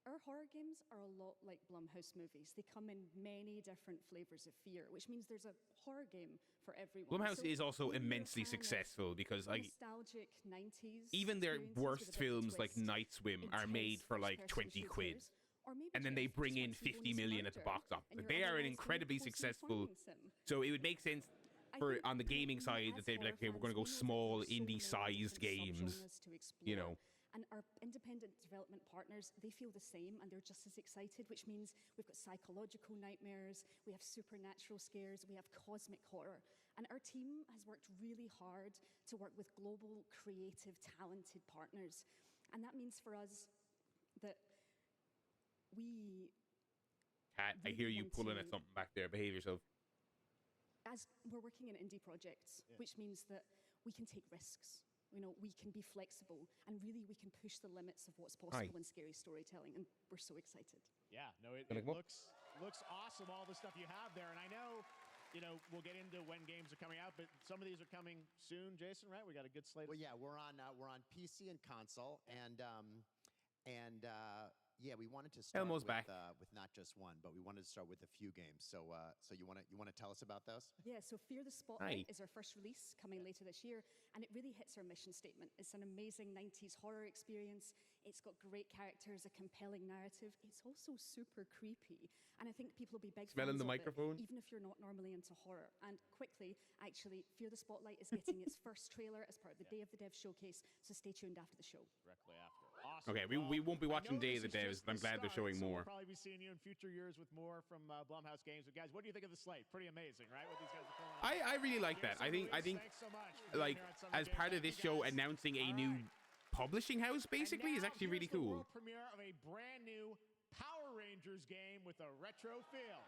our horror games are a lot like Blumhouse movies. They come in many different flavors of fear, which means there's a horror game for everyone. Blumhouse So is also whether you're a immensely fan of successful because like nostalgic 90s even their experiences with worst a bit of a films like twist, Night Swim are made intense for like first-person 20 quid. shooters, or maybe And then they Geoff bring just in wants some 50 bonus million at the murder, box office. and Like, you're they are an otherwise incredibly cozy successful. farming sim. So it would make sense I for think on the gaming we side as that they'd be like, okay, we're horror going to go fans, we know that small there's so many indie-sized different games. subgenres to explore. You know, And our independent development partners, they feel the same and they're just as excited, which means we've got psychological nightmares, we have supernatural scares, we have cosmic horror. And our team has worked really hard to work with global, creative, talented partners. And that means for us that we, Kat, I hear you want pulling to- at something back there. Behave yourself. as we're working in indie projects, which means that we can take risks. You know, we can be flexible, and really we can push the limits of what's possible in scary storytelling, and we're so excited. Yeah, no, it Gonna go. looks awesome, all the stuff you have there. And I know, you know, we'll get into when games are coming out, but some of these are coming soon, Jason, right? We got a good slate. Well, yeah, we're on PC and console, and yeah, we wanted to start Elmo's back. with not just one, but we wanted to start with a few games. So so you want to tell us about those? Yeah, so Fear the Spotlight Hi. is our first release coming later this year, and it really hits our mission statement. It's an amazing 90s horror experience. It's got great characters, a compelling narrative. It's also super creepy, and I think people will be big Smelling fans the of microphone? it, even if you're not normally into horror. And quickly, actually, Fear the Spotlight is getting its first trailer as part of the Day of the Dev showcase, so stay tuned after the show. Directly after. Awesome. Okay, we won't be watching Day of the Devs, but I'm glad they're showing so more. We'll probably be seeing you in future years with more from Blumhouse games. But guys, what do you think of the slate? Pretty amazing, right? What these guys are pulling off. I really like that. I think Thanks so much for being like here on Summer as Game part of Night, this you show guys. announcing a new publishing house basically is actually really Here's the cool. world premiere of a brand new Power Rangers game with a retro feel.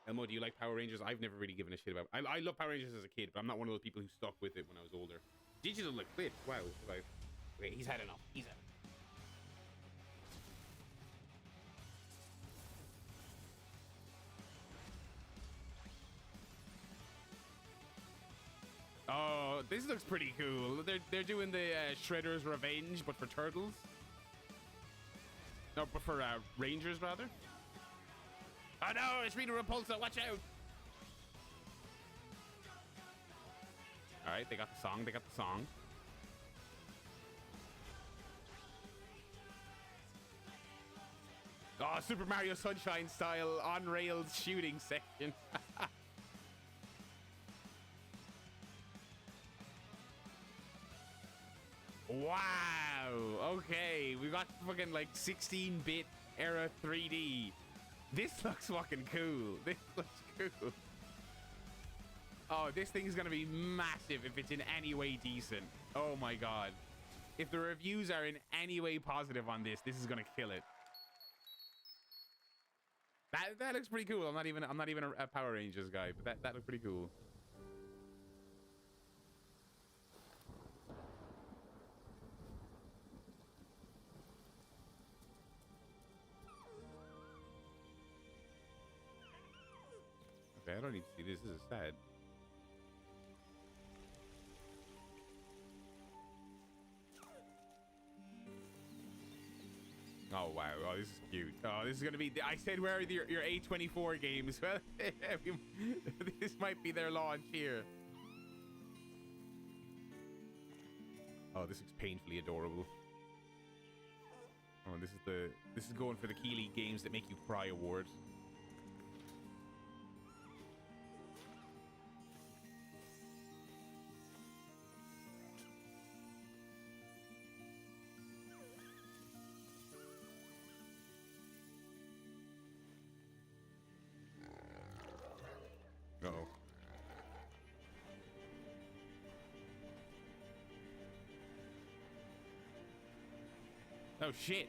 Elmo, do you like Power Rangers? I've never really given a shit about. I love Power Rangers as a kid, but I'm not one of those people who stuck with it when I was older. Digital look clip. Wow. Like, okay, he's had enough. He's had enough. Oh, this looks pretty cool. They're doing the Shredder's Revenge, but for turtles. No, but for Rangers rather. Oh no, it's Rita Repulsa. Watch out! All right, they got the song. They got the song. Oh, Super Mario Sunshine style on rails shooting section. Wow. Okay, we got fucking like 16-bit era 3D. This looks fucking cool. This looks cool. Oh, this thing is gonna be massive if it's in any way decent. Oh my god. If the reviews are in any way positive on this, this is gonna kill it. That looks pretty cool. I'm not even a Power Rangers guy, but that looks pretty cool. Okay, I don't need to see this. This is sad. Oh wow! Oh, this is cute. Oh, this is gonna be. I said, where are your A24 games? Well, this might be their launch here. Oh, this looks painfully adorable. Oh, this is going for the Keighley Games That Make You Cry award. Uh-oh. Oh, shit.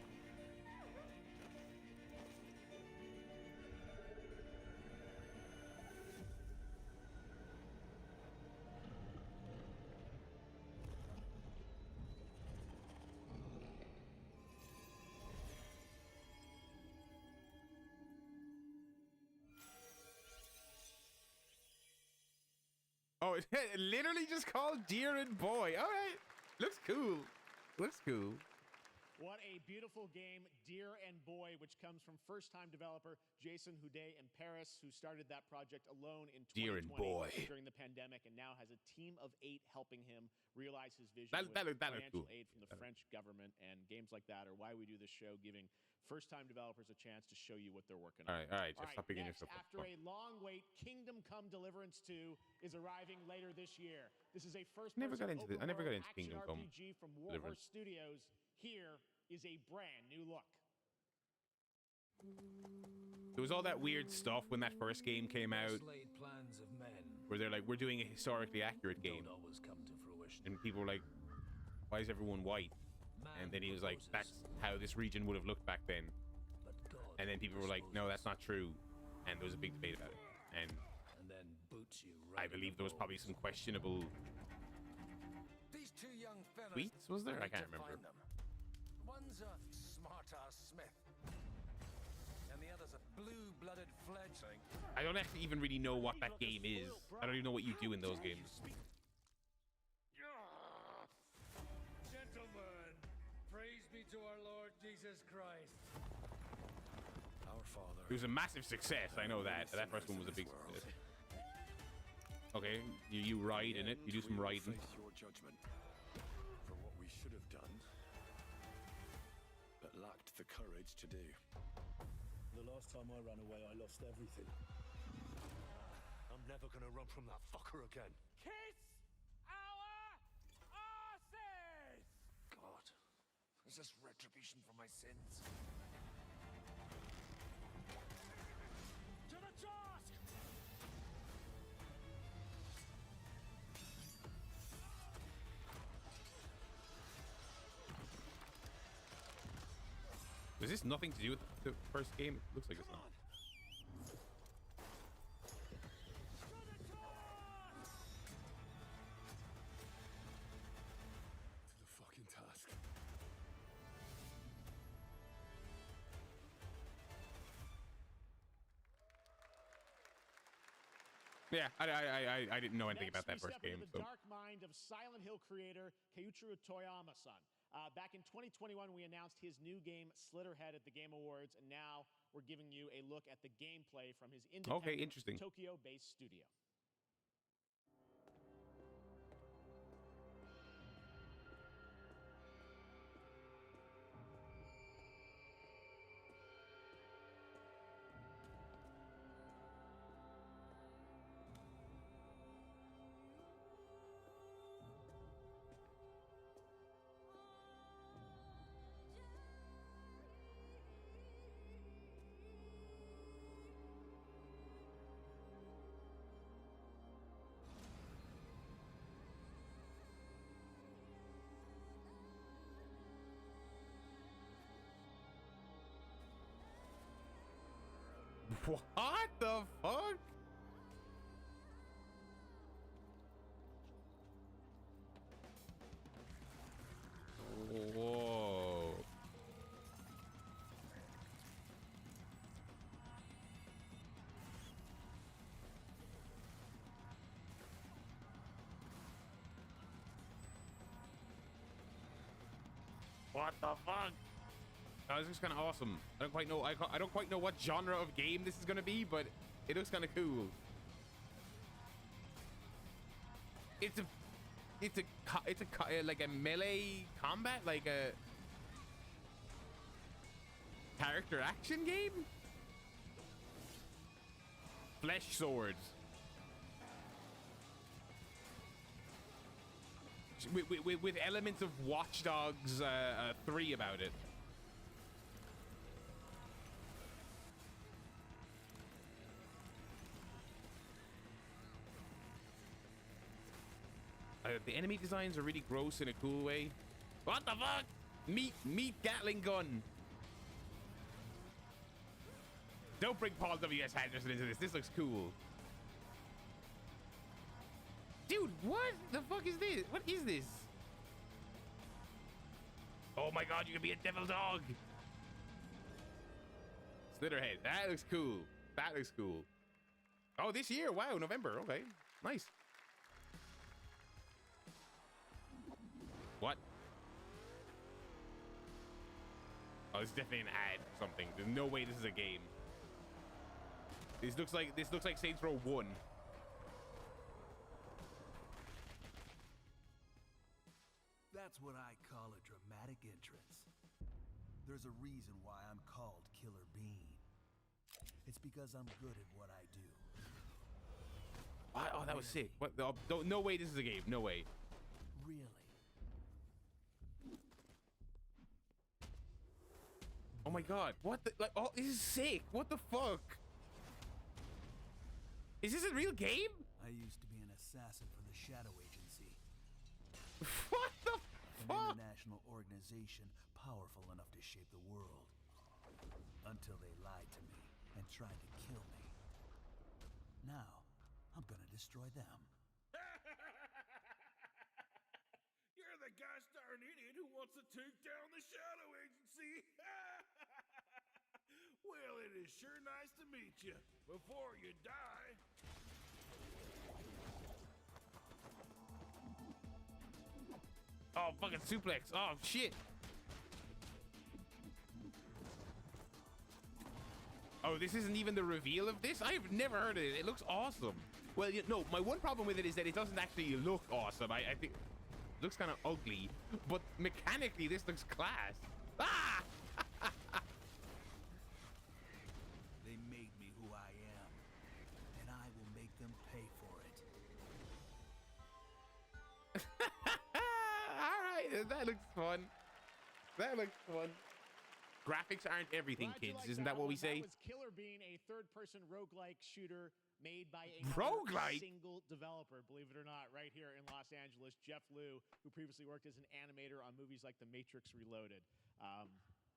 Oh, it's literally just called Deer and Boy. All right. Looks cool. Looks cool. What a beautiful game, Deer and Boy, which comes from first-time developer Jason Houdet in Paris, who started that project alone in 2020 during the pandemic, and now has a team of 8 helping him realize his vision with financial aid from the French government. And games like that are why we do this show, giving first-time developers a chance to show you what they're working on. All right. Just stop being yourself. After a long wait, Kingdom Come Deliverance 2 is arriving later this year. This is a first-person I never got into Kingdom Come RPG from Deliverance. Warhorse Studios. Here is a brand new look. There was all that weird stuff when that first game came out, where they're like, we're doing a historically accurate game, and people were like, why is everyone white? And then he was like, that's how this region would have looked back then. And then people were like, no, that's not true. And there was a big debate about it. And then boots you I believe there was probably some questionable These 2 young fellas, tweets, was there? I can't remember. One's a smart-ass smith, and the other's a blue-blooded fledgling. I don't actually even really know what that game is. I don't even know what you do in those games. Gentlemen, praise be to our Lord Jesus Christ. Our Father. It was a massive success. I know that. That first one was a big success. Okay, you ride in it. You do some riding. Face your judgment for what we should have done, but lacked the courage to do. The last time I ran away, I lost everything. I'm never gonna run from that fucker again. Kiss our asses! God, is this retribution for my sins? To the task! Was this nothing to do with the first game? It looks like it's not. To the fucking task. Yeah, I didn't know anything about that first game. The dark mind of Silent Hill creator Keiichiro Toyama-san. Back in 2021, we announced his new game, Slitterhead, at the Game Awards, and now we're giving you a look at the gameplay from his independent Tokyo-based studio. What the fuck? Whoa. What the fuck? This looks kind of awesome. I don't quite know. I don't quite know what genre of game this is gonna be, but it looks kind of cool. It's like a melee combat, like a character action game. Flesh swords. With elements of Watch Dogs 3 about it. The enemy designs are really gross in a cool way. What the fuck? Meat Gatling gun. Don't bring Paul W.S. Henderson into this. This looks cool. Dude, what the fuck is this? What is this? Oh my god, you can be a devil dog. Slitterhead. That looks cool. That looks cool. Oh, this year. Wow, November. Okay. Nice. What? Oh, it's definitely an ad or something. There's no way this is a game. This looks like Saints Row 1. That's what I call a dramatic entrance. There's a reason why I'm called Killer Bean. It's because I'm good at what I do. Oh, that was sick. What? No way this is a game. No way. Really? Oh my god. What the? Like, oh, this is sick. What the fuck? Is this a real game? I used to be an assassin for the Shadow Agency. What the fuck? An international organization powerful enough to shape the world. Until they lied to me and tried to kill me. Now, I'm gonna destroy them. You're the gosh darn idiot who wants to take down the Shadow Agency. Well, it is sure nice to meet you. Before you die. Oh, fucking suplex. Oh, shit. Oh, this isn't even the reveal of this? I've never heard of it. It looks awesome. Well, no, my one problem with it is that it doesn't actually look awesome. I think it looks kind of ugly, but mechanically, this looks class. Ah! They made me who I am, and I will make them pay for it. All right, that looks fun. That looks fun. Graphics aren't everything, kids. Isn't that what we say? That was Killer Bean, a third-person roguelike shooter made by a single developer, believe it or not, right here in Los Angeles. Geoff Liu, who previously worked as an animator on movies like The Matrix Reloaded.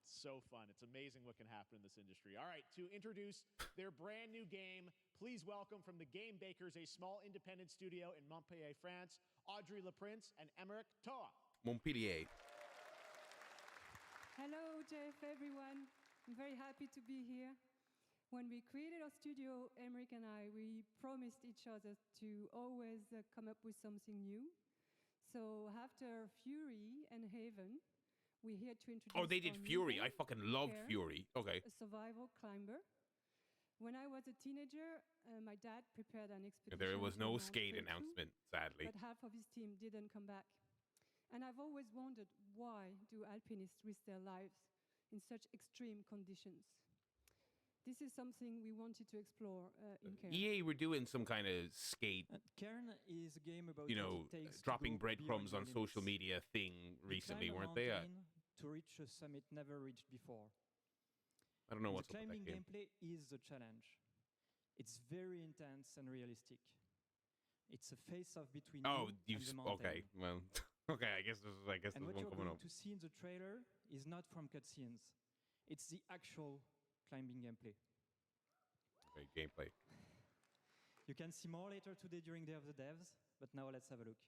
So fun. It's amazing what can happen in this industry. All right, to introduce their brand new game, please welcome from the Game Bakers, a small independent studio in Montpellier, France, Audrey Laprince and Emmerich Toa. Montpellier. Hello, Geoff, everyone. I'm very happy to be here. When we created our studio, Emmerich and I, we promised each other to always come up with something new. So after Fury and Haven, we're here to introduce. Oh, they did Fury. I fucking loved Fury. Okay. A survival climber. When I was a teenager, my dad prepared an expedition. There was no to skate Mount announcement, Ventoux, sadly. But half of his team didn't come back. And I've always wondered, why do alpinists risk their lives in such extreme conditions? This is something we wanted to explore in Cairn. EA were doing some kind of skate, Cairn is a game about dropping breadcrumbs on social media thing recently, weren't they? To reach a summit never reached before. I don't know what's the up with that climbing game. gameplay is the challenge. It's very intense and realistic. It's a face-off between you and the mountain. Okay, well, okay. I guess there's and one what you're coming going up. to see in the trailer is not from cutscenes. It's the actual climbing gameplay. Okay, gameplay. You can see more later today during Day of the Devs, but now let's have a look.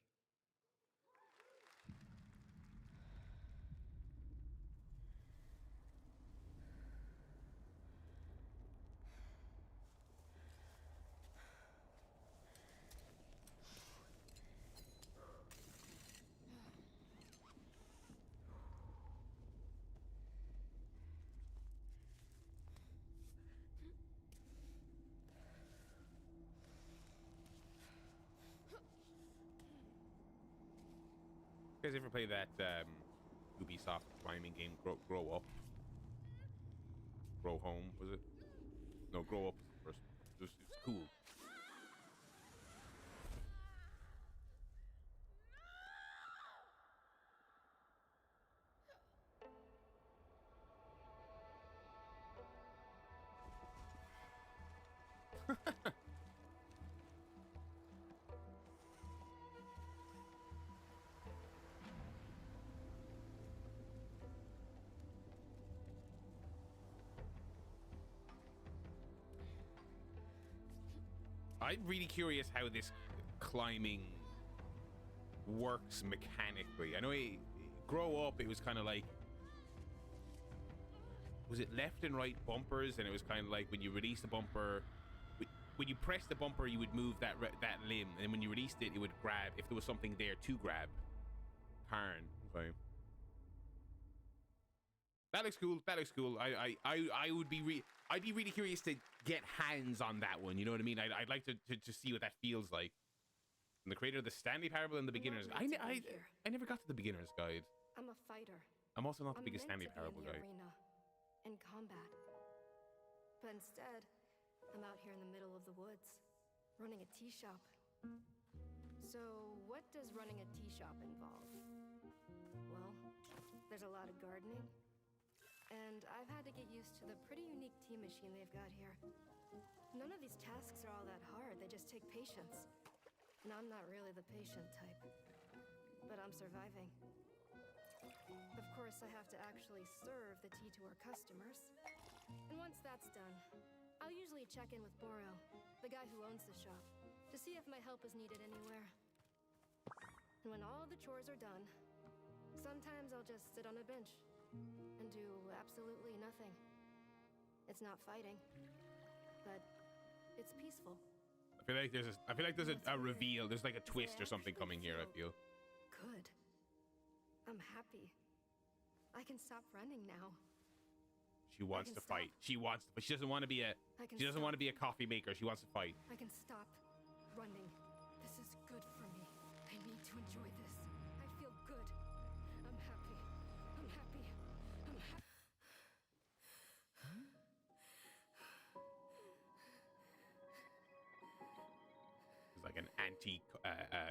You guys ever play that Ubisoft climbing game, Grow Up? Grow Home, was it? No, Grow Up first. It's cool. I'm really curious how this climbing works mechanically. I know Grow Up, it was kind of like, was it left and right bumpers? And it was kind of like when you release the bumper, when you press the bumper, you would move that limb, and when you released it, it would grab, if there was something there to grab. Karn. fine. That looks cool. That looks cool. I would be I'd be really curious to get hands on that one. You know what I mean? I'd like to see what that feels like. And the creator of the Stanley Parable and the Beginner's. I never got to the Beginner's Guide. I'm a fighter. I'm also not the biggest Stanley Parable guy. Arena, in combat. But instead, I'm out here in the middle of the woods, running a tea shop. So, what does running a tea shop involve? Well, there's a lot of gardening. And I've had to get used to the pretty unique tea machine they've got here. None of these tasks are all that hard, they just take patience. And I'm not really the patient type. But I'm surviving. Of course, I have to actually serve the tea to our customers. And once that's done, I'll usually check in with Boro, the guy who owns the shop, to see if my help is needed anywhere. And when all the chores are done, sometimes I'll just sit on a bench and do absolutely nothing. It's not fighting, but it's peaceful. I feel like there's a reveal. There's like a twist or something coming here. I feel. Good. I'm happy. I can stop running now. She wants to fight. She wants. But she doesn't want to be a. She doesn't want to be a coffee maker. She wants to fight. I can stop running. This is good for me. I need to enjoy this. I feel good. I'm happy. I'm happy. I'm happy. It's like an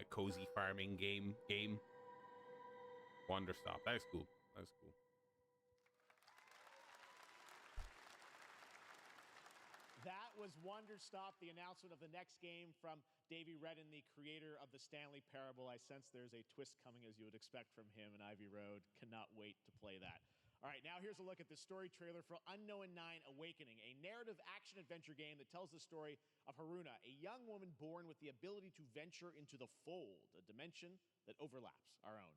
cozy farming game. Wonder Stop. That is cool. That is cool. That was Wonder Stop, the announcement of the next game from Davey Redden, the creator of the Stanley Parable. I sense there's a twist coming, as you would expect from him in Ivy Road. Cannot wait to play that. All right, now here's a look at the story trailer for Unknown 9 Awakening, a narrative action-adventure game that tells the story of Haruna, a young woman born with the ability to venture into the Fold, a dimension that overlaps our own.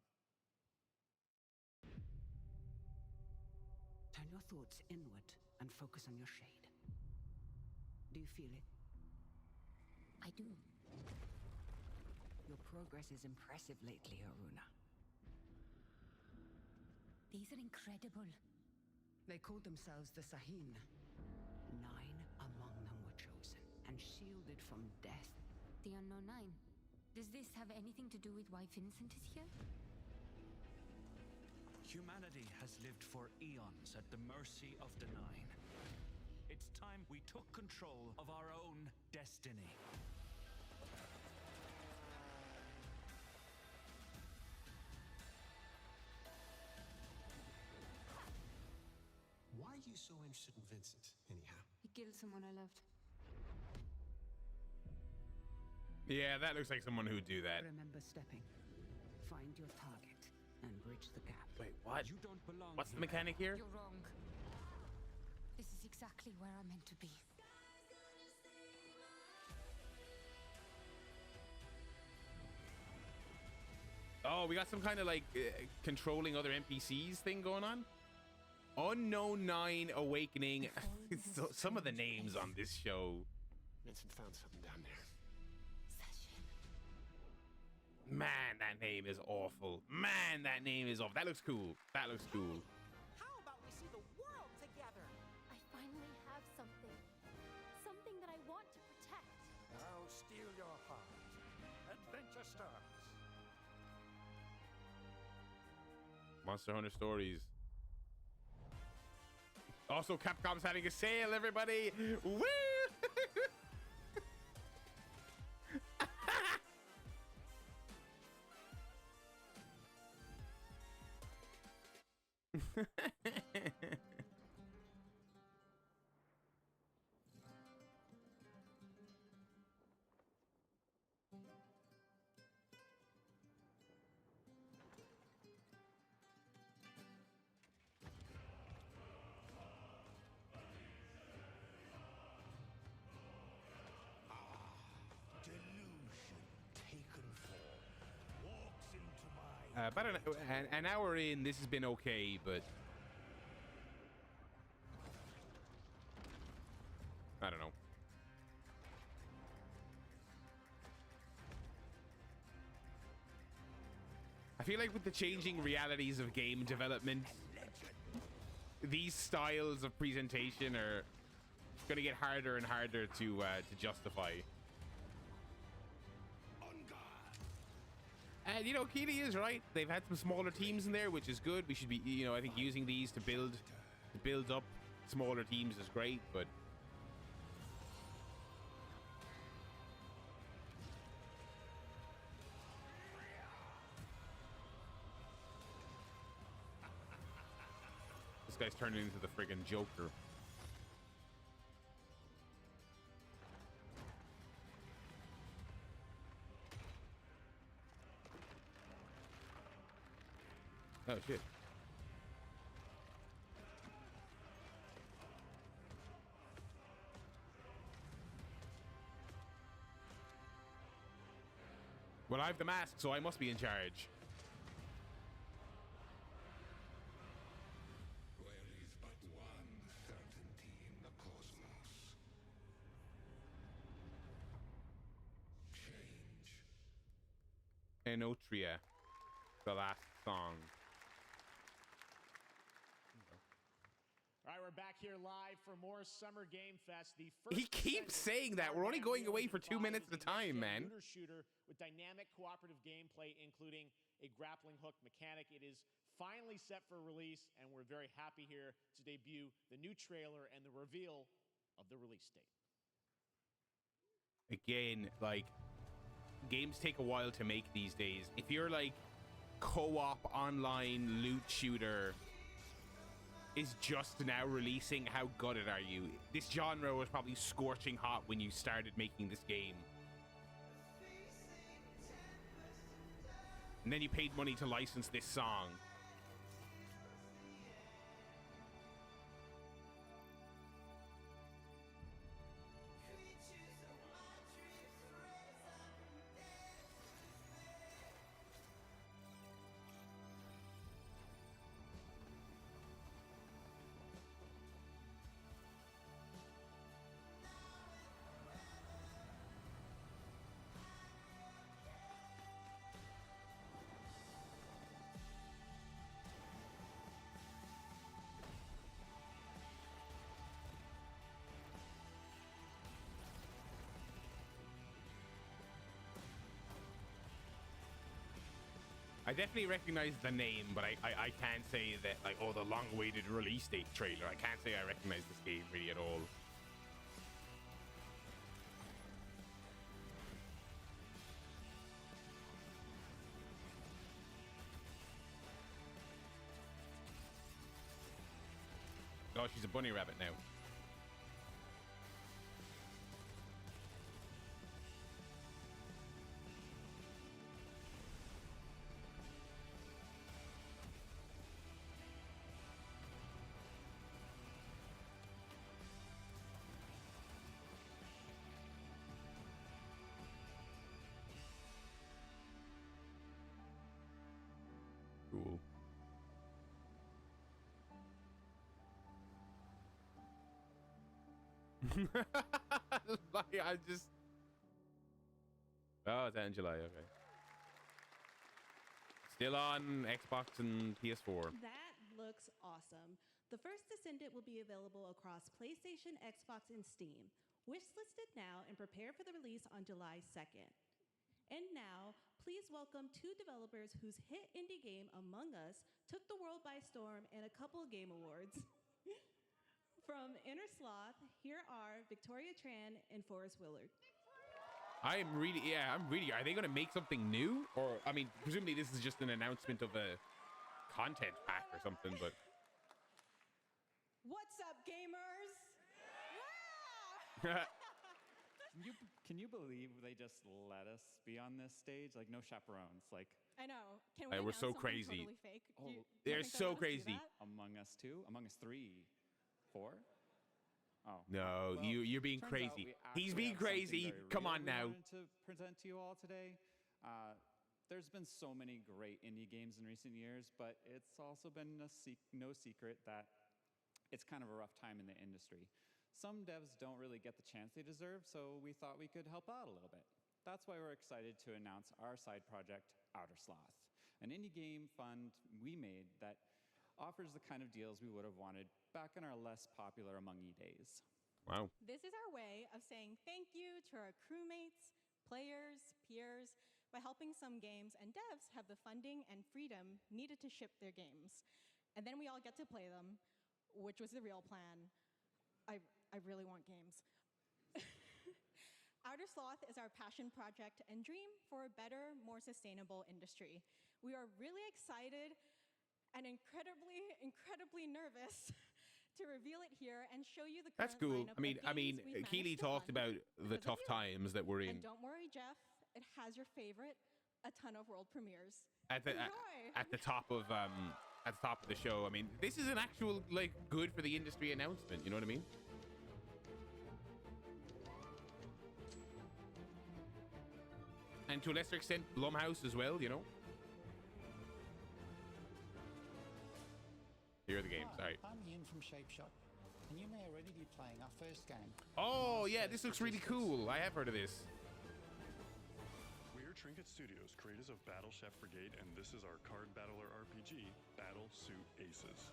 Turn your thoughts inward and focus on your shade. Do you feel it? I do. Your progress is impressive lately, Haruna. These are incredible. They called themselves the Sahin. 9 among them were chosen and shielded from death. The Unknown 9. Does this have anything to do with why Vincent is here? Humanity has lived for eons at the mercy of the Nine. It's time we took control of our own destiny. Why are you so interested in Vincent, anyhow? He killed someone I loved. Yeah, that looks like someone who'd do that. Remember stepping. Find your target and bridge the gap. Wait, what? You don't belong. What's the mechanic here? You're wrong. This is exactly where I'm meant to be. Oh, we got some kind of like controlling other NPCs thing going on. Unknown 9 Awakening. So, some of the names on this show. Vincent found something down there. Man, that name is awful. Man, that name is awful. That looks cool. That looks cool. How about we see the world together? I finally have something. Something that I want to protect. I'll steal your heart. Adventure starts. Monster Hunter Stories. Also, Capcom's having a sale, everybody. Woo! About an hour in, this has been okay, but I don't know. I feel like with the changing realities of game development, these styles of presentation are going to get harder and harder to justify. And, you know, Keely is right. They've had some smaller teams in there, which is good. We should be, you know, I think using these to build up smaller teams is great, but... This guy's turning into the friggin' Joker. Oh, shit. Well, I have the mask, so I must be in charge. There is but one certainty in the cosmos. Change. Enotria, the last song. All right, we're back here live for more Summer Game Fest. The first He keeps saying that. We're only going away for 2 minutes at a time, man. Looter shooter with dynamic cooperative gameplay, including a grappling hook mechanic. It is finally set for release, and we're very happy here to debut the new trailer and the reveal of the release date. Again, like, games take a while to make these days. If you're like co-op online loot shooter is just now releasing, how gutted are you? This genre was probably scorching hot when you started making this game. And then you paid money to license this song. I definitely recognize the name, but I can't say that, like, oh, the long-awaited release date trailer. I can't say I recognize this game really at all. Oh, she's a bunny rabbit now. Cool. Like, I just... Oh, it's out in July, okay. Still on Xbox and PS4. That looks awesome. The first Descendant will be available across PlayStation, Xbox, and Steam. Wishlisted now and prepare for the release on July 2nd. And now, please welcome two developers whose hit indie game, Among Us, took the world by storm in a couple of game awards. From Inner Sloth, here are Victoria Tran and Forrest Willard. I'm really, are they going to make something new? Or, I mean, presumably this is just an announcement of a content pack or something, but... What's up, gamers? Can you believe they just let us be on this stage? Like, no chaperones. Like, I know. Can we we're so announce something crazy. Totally fake? They're so crazy. Among Us 2? Among Us 3? 4? Oh. No, well, you're being turns crazy. out He's we being actually have crazy. something very Come real on we now. wanted to present to you all today. There's been so many great indie games in recent years, but it's also been no secret that it's kind of a rough time in the industry. Some devs don't really get the chance they deserve, so we thought we could help out a little bit. That's why we're excited to announce our side project, Outer Sloth. an indie game fund we made that offers the kind of deals we would have wanted back in our less popular Among E days. Wow. This is our way of saying thank you to our crewmates, players, peers, by helping some games and devs have the funding and freedom needed to ship their games. And then we all get to play them, which was the real plan. I really want games. Outer Sloth is our passion project and dream for a better, more sustainable industry. We are really excited and incredibly nervous to reveal it here and show you the current That's cool. lineup I mean, of games we've Keely managed to talked fund about the because of tough you. times that we're in And don't worry, Geoff, it has your favorite, a ton of world premieres. at the top of the show. I mean, this is an actual like good for the industry announcement. You know what I mean? And to a lesser extent, Blumhouse as well. You know. Here are the games. All right. I'm Ian from Shapeshot, and you may already be playing our first game. Oh yeah, this looks really cool. I have heard of this. We're Trinket Studios, creators of Battle Chef Brigade, and this is our card battler RPG, Battle Suit Aces.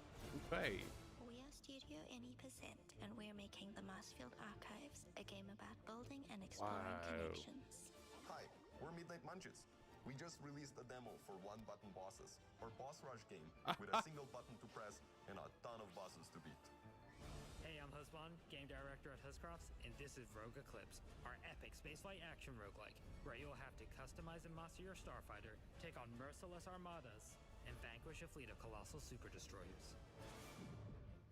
Okay. We are Studio Any%, and we're making the Marsfield Archives, a game about building and exploring connections. Hi, we're Midnight Munches. We just released a demo for one-button bosses, or boss rush game, with a single button to press and a ton of bosses to beat. Hey, I'm Husband, game director at Huscrofts, and this is Rogue Eclipse, our epic spaceflight action roguelike, where you'll have to customize and master your starfighter, take on merciless armadas, and vanquish a fleet of colossal super destroyers.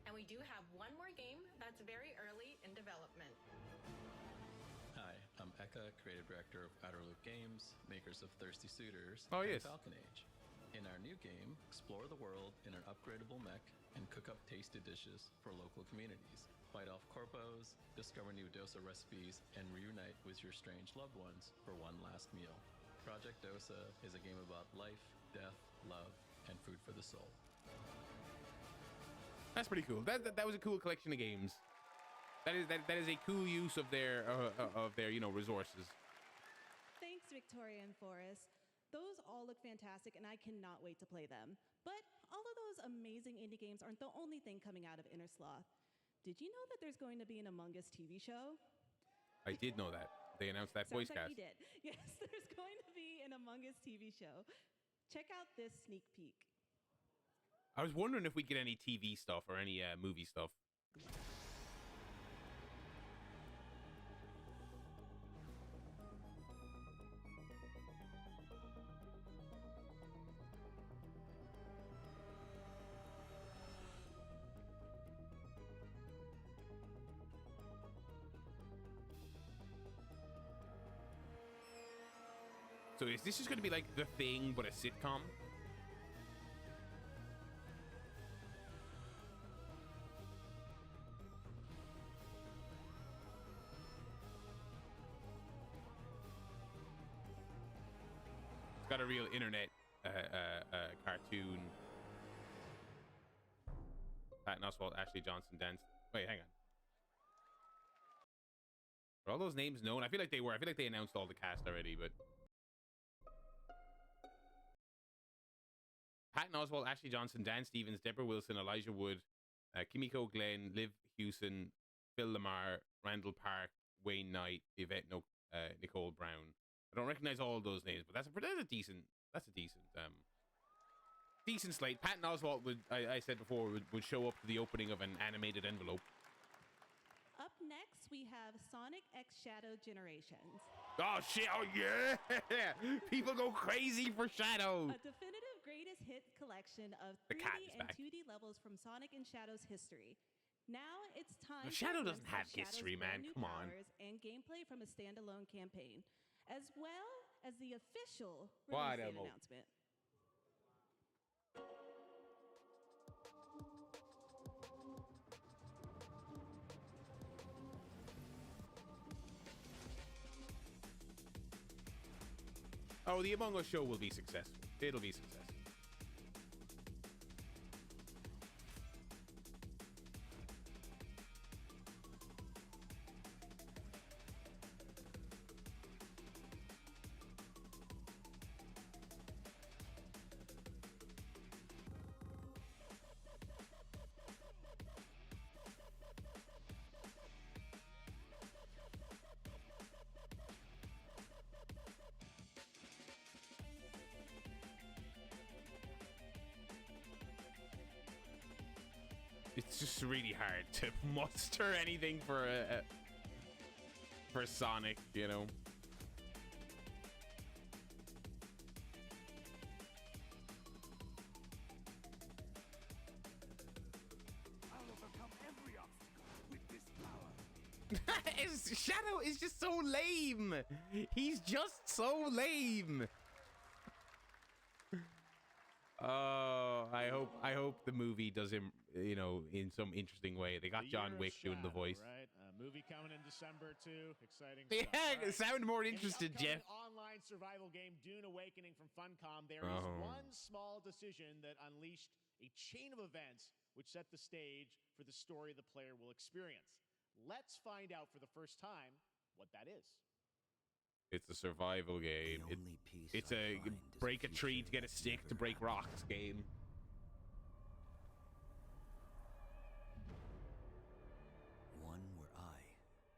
And we do have one more game that's very early in development. Hi, I'm Eka, creative director of Outer Loop Games, makers of Thirsty Suitors Oh, and yes. Falcon Age. In our new game, explore the world in an upgradable mech and cook up tasty dishes for local communities. Fight off corpos, discover new dosa recipes, and reunite with your strange loved ones for one last meal. Project Dosa is a game about life, death, love, and food for the soul. That's pretty cool. That was a cool collection of games. That is a cool use of their resources. Thanks, Victoria and Forrest. Those all look fantastic, and I cannot wait to play them. But all of those amazing indie games aren't the only thing coming out of Inner Sloth. Did you know that there's going to be an Among Us TV show? I did know that. They announced that voice Sounds like cast. you did. Yes, there's going to be an Among Us TV show. Check out this sneak peek. I was wondering if we'd get any TV stuff or any movie stuff. So is this just going to be like The Thing, but a sitcom? It's got a real internet cartoon. Patton Oswalt, Ashley Johnson, danced. Wait, hang on. Are all those names known? I feel like they were. I feel like they announced all the cast already, but. Patton Oswalt, Ashley Johnson, Dan Stevens, Deborah Wilson, Elijah Wood, Kimiko Glenn, Liv Hewson, Phil Lamar, Randall Park, Wayne Knight, Yvette Nicole Brown. I don't recognize all those names, but that's a decent slate. Patton Oswalt would, I said before, would show up to the opening of an animated envelope. Up next, we have Sonic X Shadow Generations. Oh shit! Oh yeah! People go crazy for Shadow. A definitive greatest hit collection of The 3D cat is and back. 2D levels from Sonic and Shadow's history. Now it's time. No, for Shadow a doesn't glimpse have of Shadow's history, man. brand new Come on. powers and gameplay from a standalone campaign, as well as the official Why release date demo? announcement. Oh, the Among Us show will be successful. It'll be successful. just really hard to muster anything for Sonic, you know. I'll overcome every obstacle with this power. Shadow is just so lame. He's just so lame. Oh, I hope the movie does him, you know, in some interesting way. They got John Wick doing the voice. Right? Movie coming in December too. Exciting Yeah, stuff, right? sound more interested, In the Geoff. online survival game Dune Awakening from Funcom, there is one small decision that unleashed a chain of events which set the stage for the story the player will experience. Let's find out for the first time what that is. It's a survival game. It's a break a tree to get a stick to break rocks game. One where I,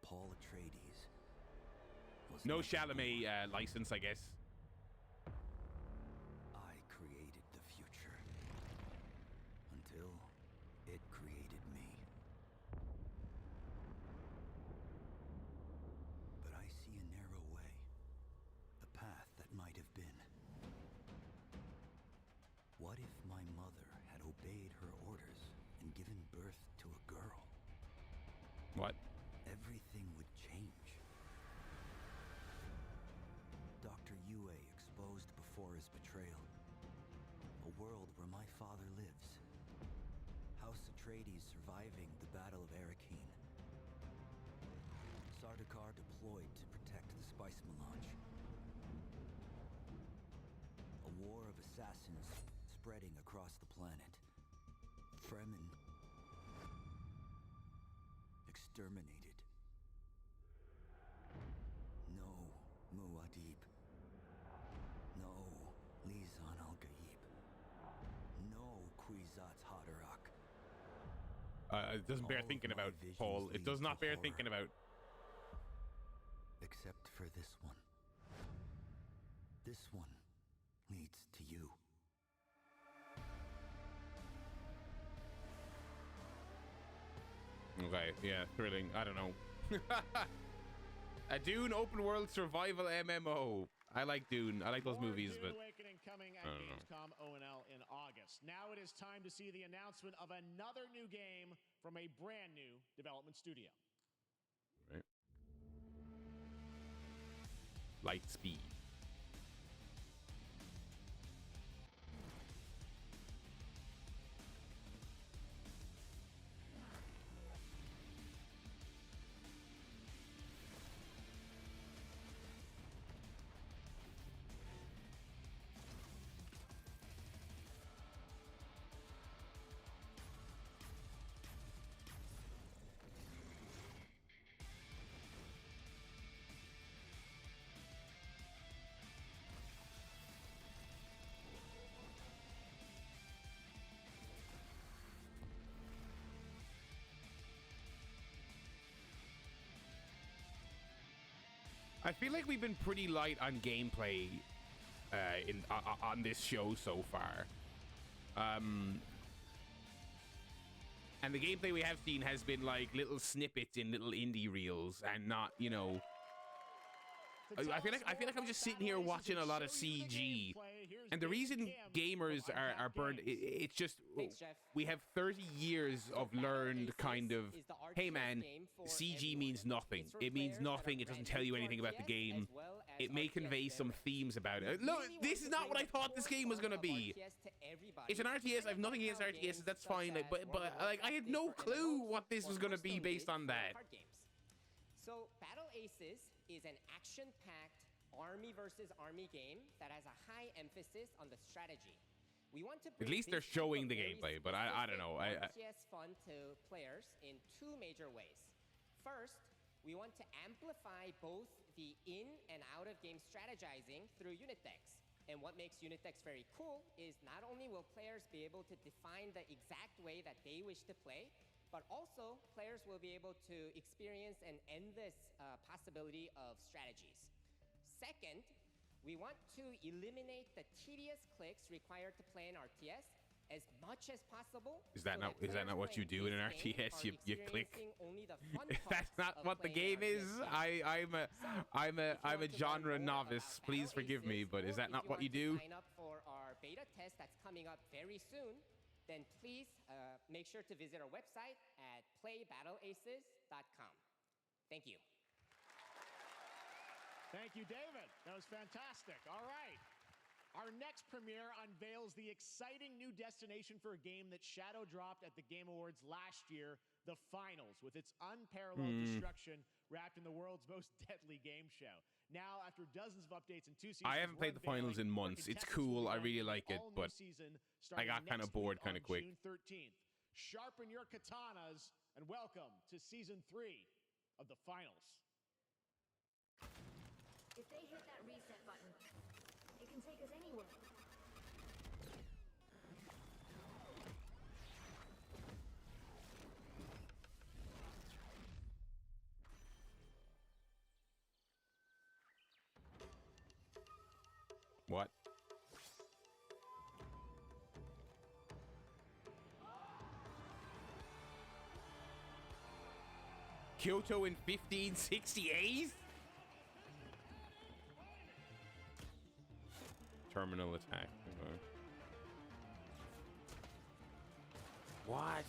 Paul Atreides, was No Chalamet license, I guess. I created the future until it created me. But I see a narrow way, a path that might have been. What if my mother had obeyed her orders and given birth to a girl? What? Everything would change. Dr. Yue exposed before his betrayal. A world where my father lives. House Atreides surviving the Battle of Arrakeen. Sardaukar deployed to protect the spice melange. A war of assassins spreading across the planet. Fremen exterminated. No Muad'Dib. No Lisan al-Gaib. No Kwisatz Haderach. It doesn't bear thinking about, Paul. It does not bear thinking about. Except for this one. This one leads to you. Okay, yeah, thrilling. I don't know. A Dune open world survival MMO. I like Dune. I like those movies, Dune but Awakening coming at I don't know. Gamescom ONL in August. Now it is time to see the announcement of another new game from a brand new development studio. Right. Light speed. I feel like we've been pretty light on gameplay on this show so far. And the gameplay we have seen has been like little snippets in little indie reels and not, you know. I feel like I'm just sitting here watching a lot of CG. And the reason gamers are burned, it's just we have 30 years of learned kind of, hey man, CG means nothing. It means nothing. It doesn't tell you anything about the game. It may convey some themes about it. Look, this is not what I thought this game was going to be. It's an RTS. I have nothing against RTSs. That's fine. But like, I had no clue what this was going to be based on that. So Battle Aces is an action-packed army versus army game that has a high emphasis on the strategy. We want to At least they're showing the gameplay, but I don't know. RTS fun to players in two major ways. First, we want to amplify both the in and out of game strategizing through unit decks. And what makes unit decks very cool is not only will players be able to define the exact way that they wish to play, but also players will be able to experience an endless possibility of strategies. Second, we want to eliminate the tedious clicks required to play an RTS as much as possible. Is that not what you do in an RTS? You click. If that's not what the game is, I'm a genre novice. Please forgive me, but is that not what you do? Sign up for our beta test that's coming up very soon, then please make sure to visit our website at playbattleaces.com. Thank you. Thank you, David. That was fantastic. All right. Our next premiere unveils the exciting new destination for a game that shadow dropped at the Game Awards last year, the Finals, with its unparalleled destruction wrapped in the world's most deadly game show. Now, after dozens of updates and 2 seasons, I haven't played the Finals in months. It's cool. I really like it, but I got kind of bored kind of quick. June 13th. Sharpen your katanas and welcome to Season 3 of the Finals. If they hit that reset button, it can take us anywhere. What? Kyoto in 1568? Terminal attack. What?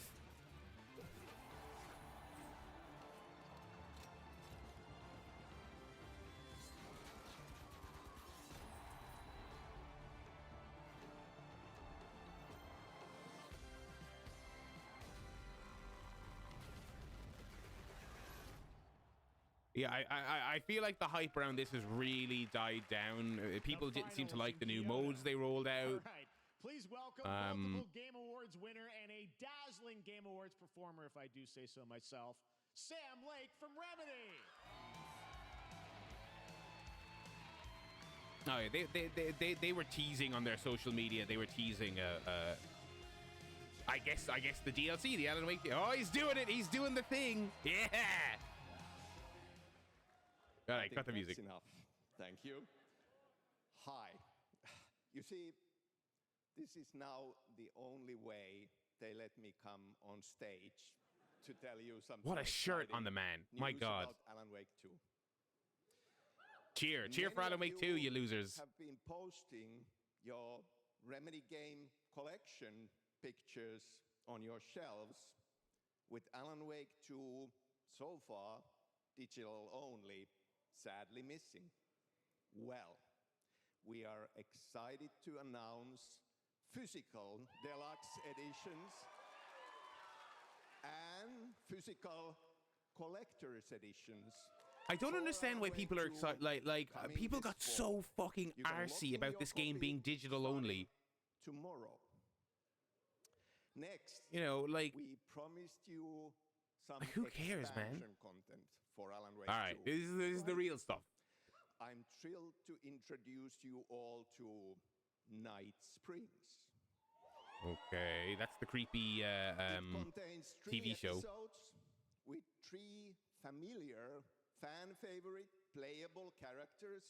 Yeah, I feel like the hype around this has really died down. People didn't seem to like the new modes they rolled out. All right. Please welcome multiple Game Awards winner and a dazzling Game Awards performer, if I do say so myself, Sam Lake from Remedy. Oh, yeah, they were teasing on their social media. They were teasing I guess the DLC, the Alan Wake. Oh, he's doing it. He's doing the thing. Yeah. All right, cut the music. That's enough. Thank you. Hi. You see, this is now the only way they let me come on stage to tell you something. What a shirt on the man. My God. About Alan Wake 2. Cheer for Alan Wake 2, you losers. Have been posting your Remedy game collection pictures on your shelves with Alan Wake 2 so far digital only, sadly missing. Well, we are excited to announce physical deluxe editions and physical collector's editions. I don't understand why people are excited. Like people got so fucking arsy about this game being digital only. Tomorrow. Next, you know, like we promised you some who cares, man? Content for Alan Wake all right, 2. This is the real stuff. I'm thrilled to introduce you all to Night Springs. Okay, that's the creepy TV show. With 3 familiar, fan-favorite, playable characters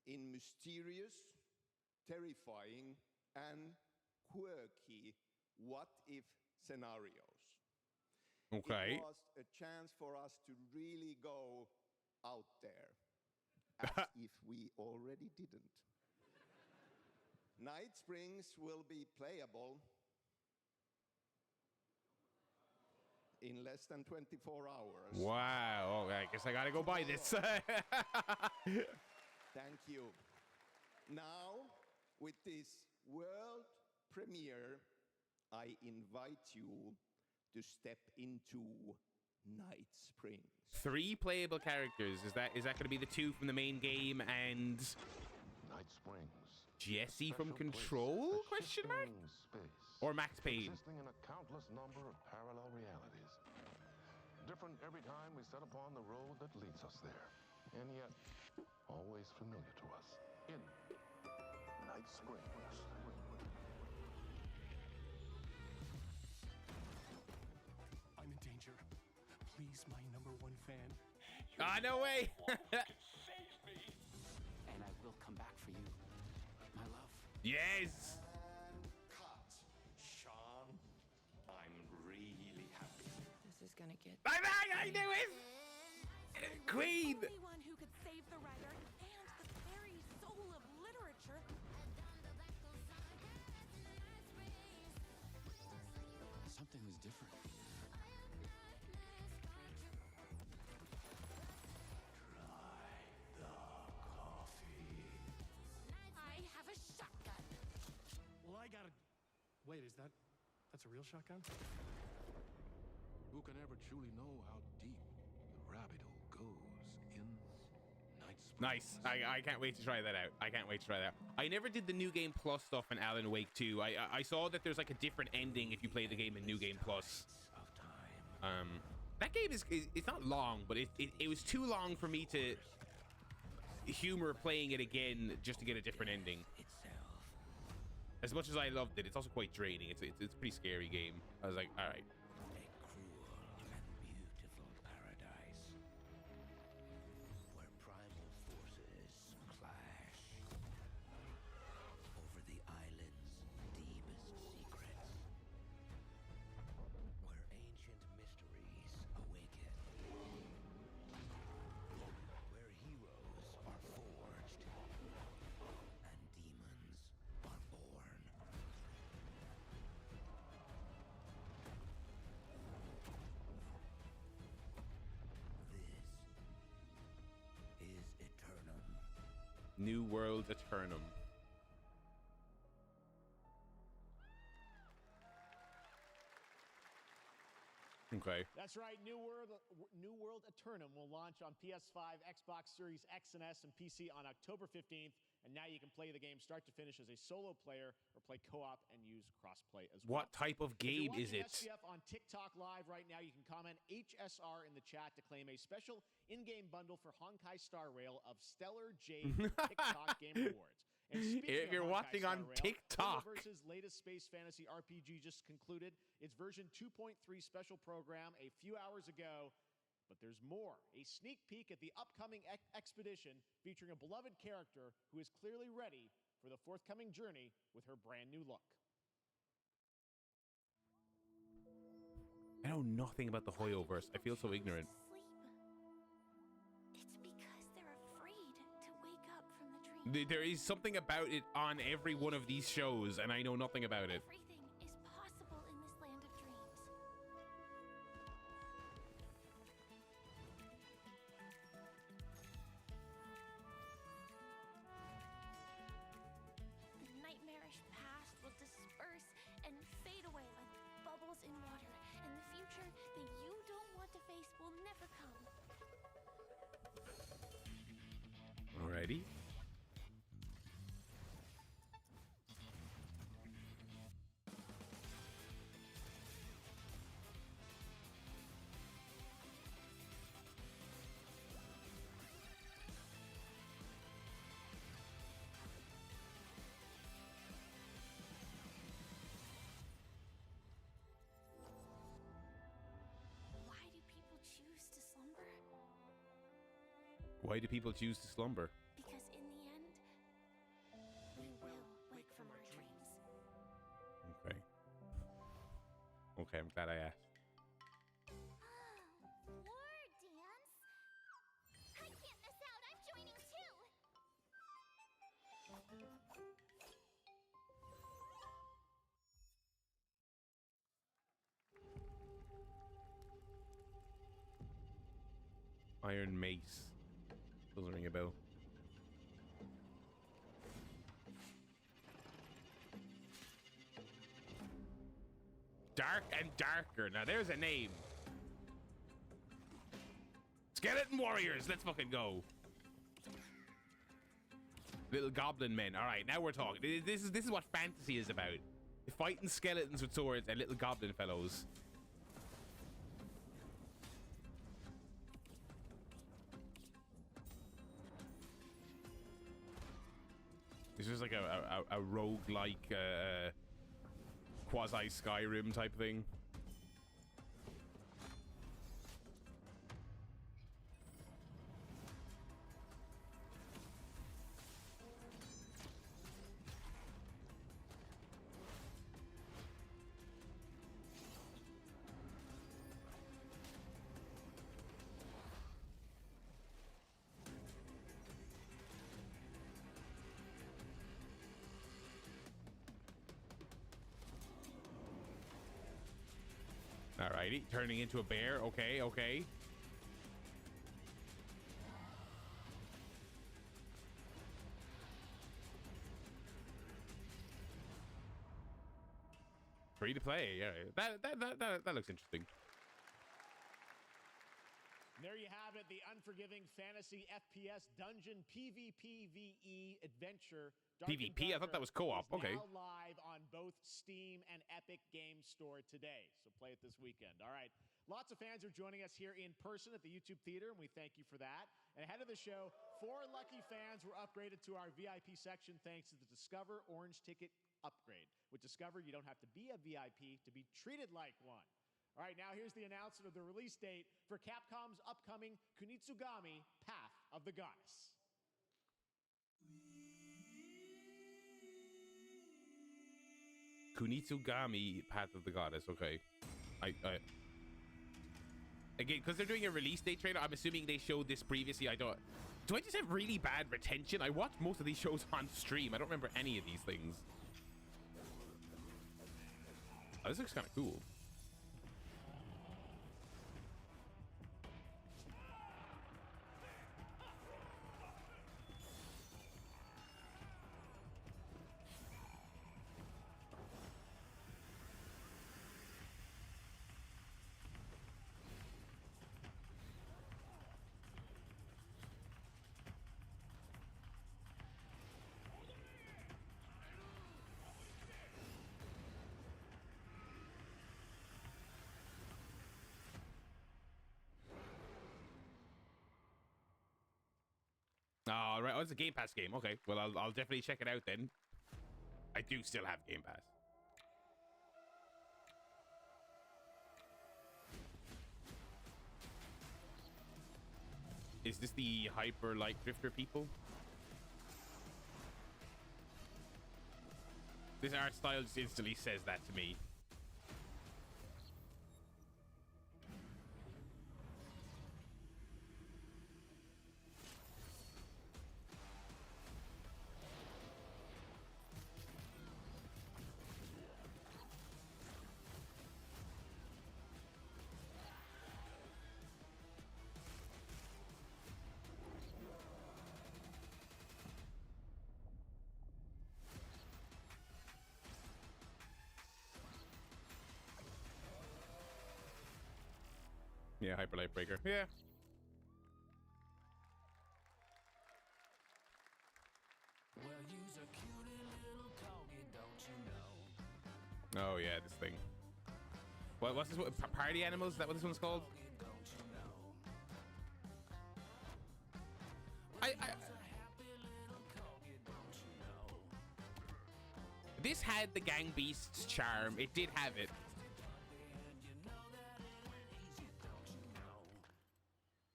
in mysterious, terrifying, and quirky what-if scenarios. Okay. It was a chance for us to really go out there, as if we already didn't. Night Springs will be playable in less than 24 hours. Wow. Oh, I guess I gotta go buy this. Thank you. Now, with this world premiere, I invite you to step into Night Springs. 3 playable characters. Is that going to be the 2 from the main game and Night Springs? Jesse from Control? Question mark? Space, or Max Payne? Existing in a countless number of parallel realities. Different every time we set upon the road that leads us there, and yet always familiar to us. In Night Springs. I'm in danger. Please, my #1 fan. No way. Save me. And I will come back for you, my love. Yes. Cut. gonna get. I knew it! Queen! The only one who could save the writer and the very soul of literature. Something was different. I have a shotgun. Well, I gotta... Wait, that's a real shotgun? Who can ever truly know how deep the rabbit hole goes in Night Springs? Nice. I can't wait to try that out. I can't wait to try that out. I never did the New Game Plus stuff in Alan Wake 2. I saw that there's like a different ending if you play the game in New Game Plus. That game is it's not long, but it was too long for me to humor playing it again just to get a different ending. As much as I loved it, it's also quite draining. It's a pretty scary game. I was like, all right. Beautiful paradise where primal forces clash over the island's deepest secrets, where ancient mysteries awaken, where heroes are forged and demons are born. Is Eternum. New World Eternum. Okay. That's right. New World Eternum will launch on PS5, Xbox Series X and S, and PC on October 15th. And now you can play the game start to finish as a solo player or play co-op and use crossplay as well. What type of game is it? If you're watching SGF on TikTok Live right now, you can comment HSR in the chat to claim a special in-game bundle for Honkai Star Rail of Stellar Jade TikTok Game Awards. And If you're watching on TikTok, Versus latest space fantasy RPG just concluded its version 2.3 special program a few hours ago. But there's more. A sneak peek at the upcoming expedition featuring a beloved character who is clearly ready for the forthcoming journey with her brand new look. I know nothing about the Hoyoverse. I feel so ignorant. It's because they're afraid to wake up from the dream. There is something about it on every one of these shows, and I know nothing about it. Everything is possible in this land of dreams. The nightmarish past will disperse and fade away like bubbles in water, and the future that you don't want to face will never come. Alrighty. Why do people choose to slumber? Why do people choose to slumber? Because in the end, we will wake from our dreams. Okay. Okay, I'm glad I asked. War dance? I can't miss out. I'm joining too. Iron Mace. Doesn't ring a bell. Dark and Darker. Now there's a name. Skeleton Warriors. Let's fucking go. Little Goblin Men. All right, now we're talking. This is what fantasy is about. Fighting skeletons with swords and little goblin fellows. This is like a roguelike quasi Skyrim type thing. Alrighty, turning into a bear. Okay, okay. Free to play. Yeah, that looks interesting. There you have it, the unforgiving fantasy FPS dungeon PvPvE adventure. PvP? I thought that was co-op. Okay. Now live on both Steam and Epic Game Store today. So play it this weekend. All right. Lots of fans are joining us here in person at the YouTube Theater, and we thank you for that. And ahead of the show, 4 lucky fans were upgraded to our VIP section thanks to the Discover Orange Ticket upgrade. With Discover, you don't have to be a VIP to be treated like one. All right, now here's the announcement of the release date for Capcom's upcoming Kunitsugami Path of the Goddess. Kunitsugami Path of the Goddess. Okay. Again, because they're doing a release date trailer, I'm assuming they showed this previously. Do I just have really bad retention? I watch most of these shows on stream. I don't remember any of these things. Oh, this looks kind of cool. All right. Oh, it's a Game Pass game. Okay. Well, I'll definitely check it out then. I do still have Game Pass. Is this the Hyper Light Drifter people? This art style just instantly says that to me. Yeah, Hyper Light Breaker. Yeah. Well, you's a cutie little corgi, don't you know? Oh yeah, this thing. What's this? Party Animals? Is that what this one's called? This had the Gang Beasts charm. It did have it.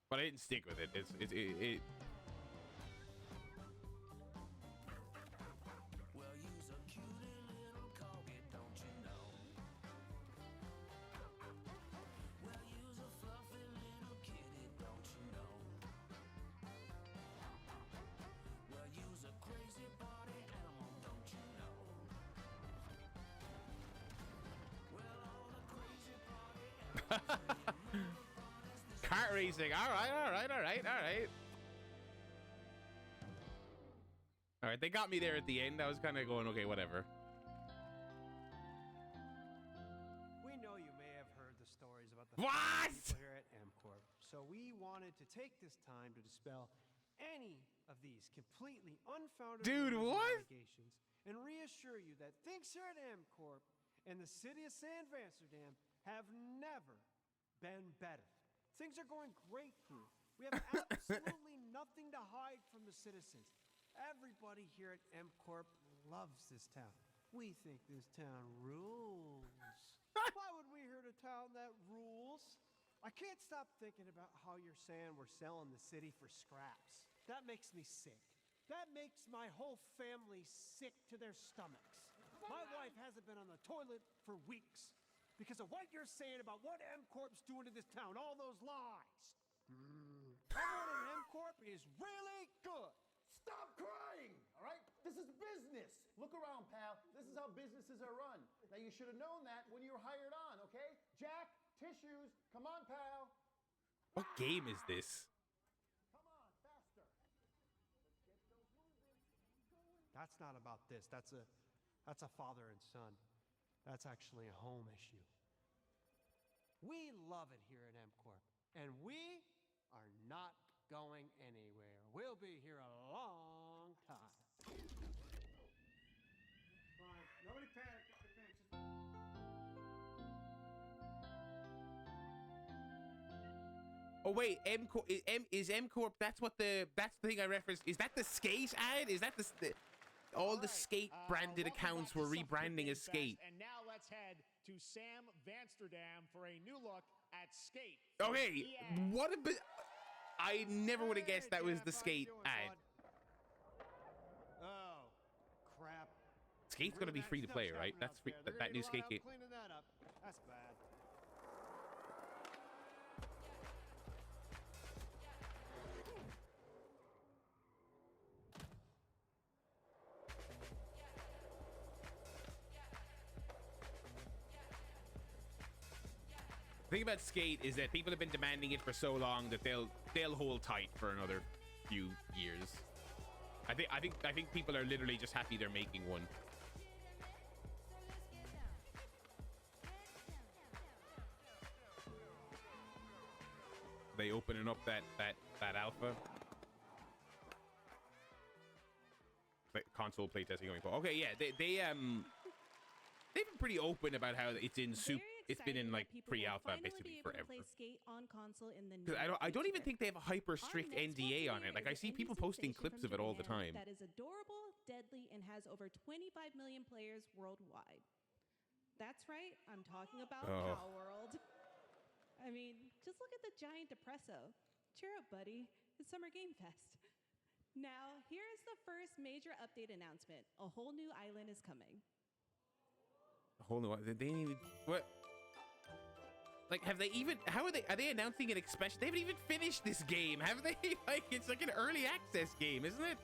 But I didn't stick with it. It Well, you's a cutie little corgi, don't you know? Well, you's a fluffy little kitty, don't you know? Well, you's a crazy party animal, don't you know? Well, all the crazy party animals. Kart racing. All right. All right, they got me there at the end. I was kind of going, okay, whatever. We know you may have heard the stories about the What? people here at MCorp, so we wanted to take this time to dispel any of these completely unfounded allegations and reassure you that things here at MCorp and the city of San Amsterdam have never been better. Things are going great here. We have absolutely nothing to hide from the citizens. Everybody here at MCorp loves this town. We think this town rules. Why would we here at a town that rules? I can't stop thinking about how you're saying we're selling the city for scraps. That makes me sick. That makes my whole family sick to their stomachs. My wife hasn't been on the toilet for weeks because of what you're saying about what MCorp's doing to this town, all those lies. Everyone at MCorp is really good. Stop crying, all right? This is business. Look around, pal. This is how businesses are run. Now, you should have known that when you were hired on, okay? Jack, Tissues. Come on, pal. What game is this? That's not about this. That's a father and son. That's actually a home issue. We love it here at M-Corp, and we are not going anywhere. We'll be here a long time. Fine. Nobody panic. Oh wait, is M-Corp? That's the thing I referenced. Is that the Skate ad? Is that all the Skate branded accounts were rebranding as Skate? And now let's head to Sam Vansterdam for a new look at Skate. Okay, what a bit. I never would have guessed that was the Skate ad. Oh, crap. Skate's gonna be free to play, right? That's free. That new Skate game. Cleaning that up. That's bad. The thing about Skate is that people have been demanding it for so long that they'll hold tight for another few years. I think people are literally just happy they're making one. They opening up that alpha. Console playtesting going for. Okay, yeah, they've been pretty open about how it's in it's been in like pre-alpha basically forever. Play Skate on console in the Because I don't even think they have a hyper strict NDA on it. Like I see people posting clips of it all the time. That is adorable, deadly, and has over 25 million players worldwide. That's right, I'm talking about Palworld. I mean, just look at the giant depresso. Cheer up, buddy. It's Summer Game Fest. Now, here is the first major update announcement. A whole new island is coming. A whole new they didn't even what? Like, have they even? How are they announcing an expansion? They haven't even finished this game, have they? Like, it's like an early access game, isn't it?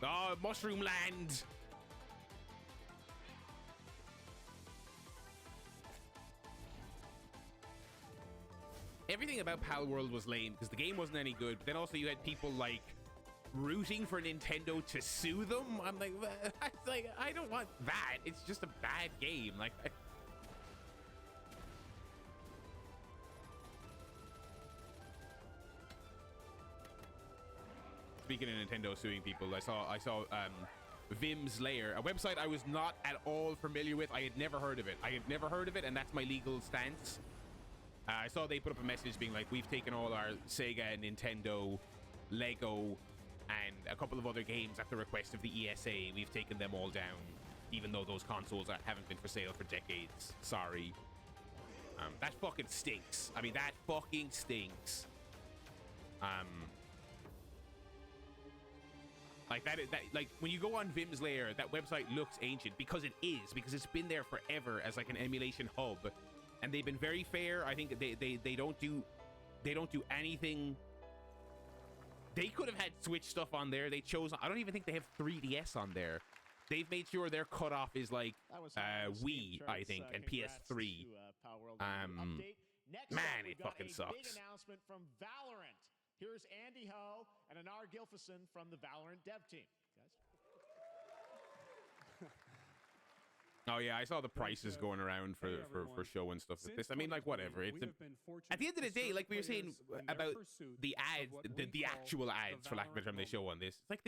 Oh, Mushroom Land. Everything about Palworld was lame because the game wasn't any good. But then also you had people like rooting for Nintendo to sue them. I'm like, I don't want that. It's just a bad game. Like, speaking of Nintendo suing people, I saw Vim's Lair, a website I was not at all familiar with. I had never heard of it. And that's my legal stance. I saw they put up a message being like, we've taken all our Sega, Nintendo, Lego, and a couple of other games at the request of the ESA. We've taken them all down, even though those consoles haven't been for sale for decades. Sorry. That fucking stinks. I mean, that fucking stinks. Like when you go on Vim's Lair, that website looks ancient because it's been there forever as like an emulation hub, and they've been very fair. I think they don't do anything. They could have had Switch stuff on there. They chose. I don't even think they have 3DS on there. They've made sure their cutoff is like Wii, I think, and PS3. Man, it fucking sucks. Big announcement from Valorant. Here's Andy Ho and Anar Gilfison from the Valorant dev team. Oh yeah, I saw the prices going around for show and stuff like this. I mean, like, whatever. It's at the end of the day, like we were saying about the ads, the actual ads, for lack of a better term, they show on this. It's like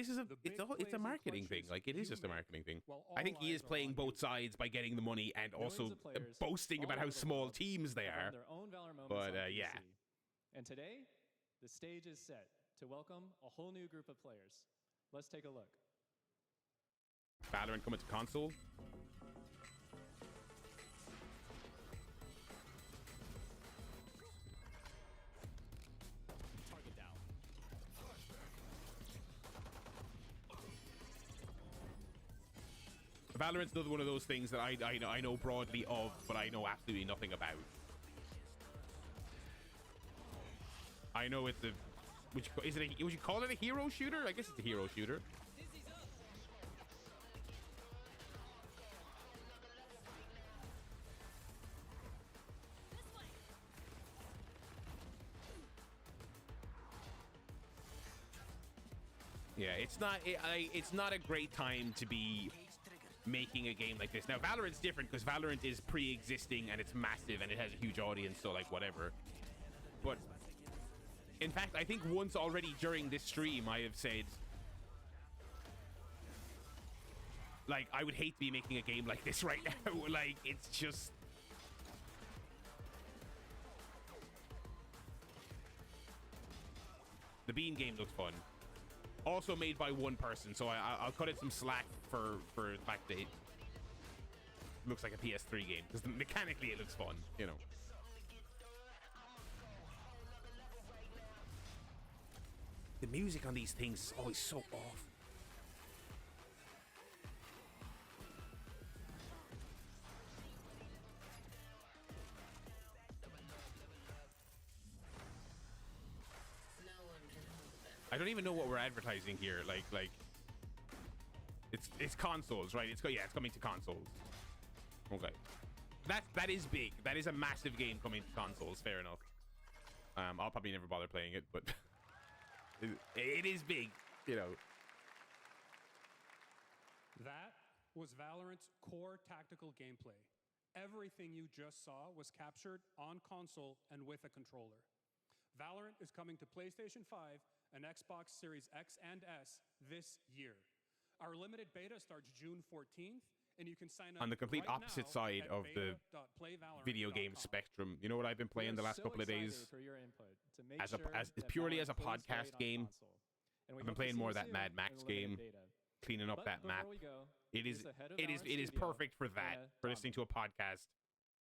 it's a marketing thing. Like, it is just a marketing thing. I think he is playing both sides by getting the money and also boasting about how small teams they are. But yeah. And today, the stage is set to welcome a whole new group of players. Let's take a look. Valorant coming to console. Valorant's another one of those things that I know broadly of, but I know absolutely nothing about. I know it's would you call it a hero shooter? I guess it's a hero shooter. Yeah, it's not a great time to be making a game like this. Now, Valorant's different because Valorant is pre-existing and it's massive and it has a huge audience, so like whatever. But in fact, I think once already during this stream, I have said, like, I would hate to be making a game like this right now. Like, it's just... The Bean game looks fun. Also made by one person, so I'll cut it some slack for the fact that it looks like a PS3 game, because mechanically it looks fun, you know. The music on these things is always so off. I don't even know what we're advertising here. Like, it's consoles, right? It's coming to consoles. Okay, that is big. That is a massive game coming to consoles. Fair enough. I'll probably never bother playing it, but it is big, you know. That was Valorant's core tactical gameplay. Everything you just saw was captured on console and with a controller. Valorant is coming to PlayStation 5 and Xbox Series X and S this year. Our limited beta starts June 14th, and you can sign up on the complete right opposite now side of the video game spectrum. You know what I've been playing the last couple of days? For your input to make as sure purely as a Valorant plays podcast great on game. console. And we I've been hope to playing see more you of that soon Mad in Max limited game, beta. cleaning up But that map. before we go, It is here's the head of Valorant Studio, perfect for that, Anna for listening to a podcast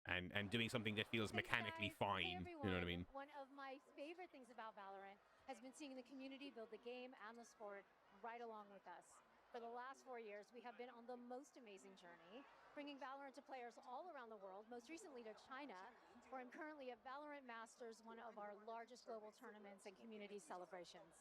and doing something that feels mechanically fine. You know what I mean? One of my favorite things about Valorant has been seeing the community build the game and the sport right along with us. For the last 4 years, we have been on the most amazing journey, bringing Valorant to players all around the world, most recently to China, where I'm currently at Valorant Masters, one of our largest global tournaments and community celebrations.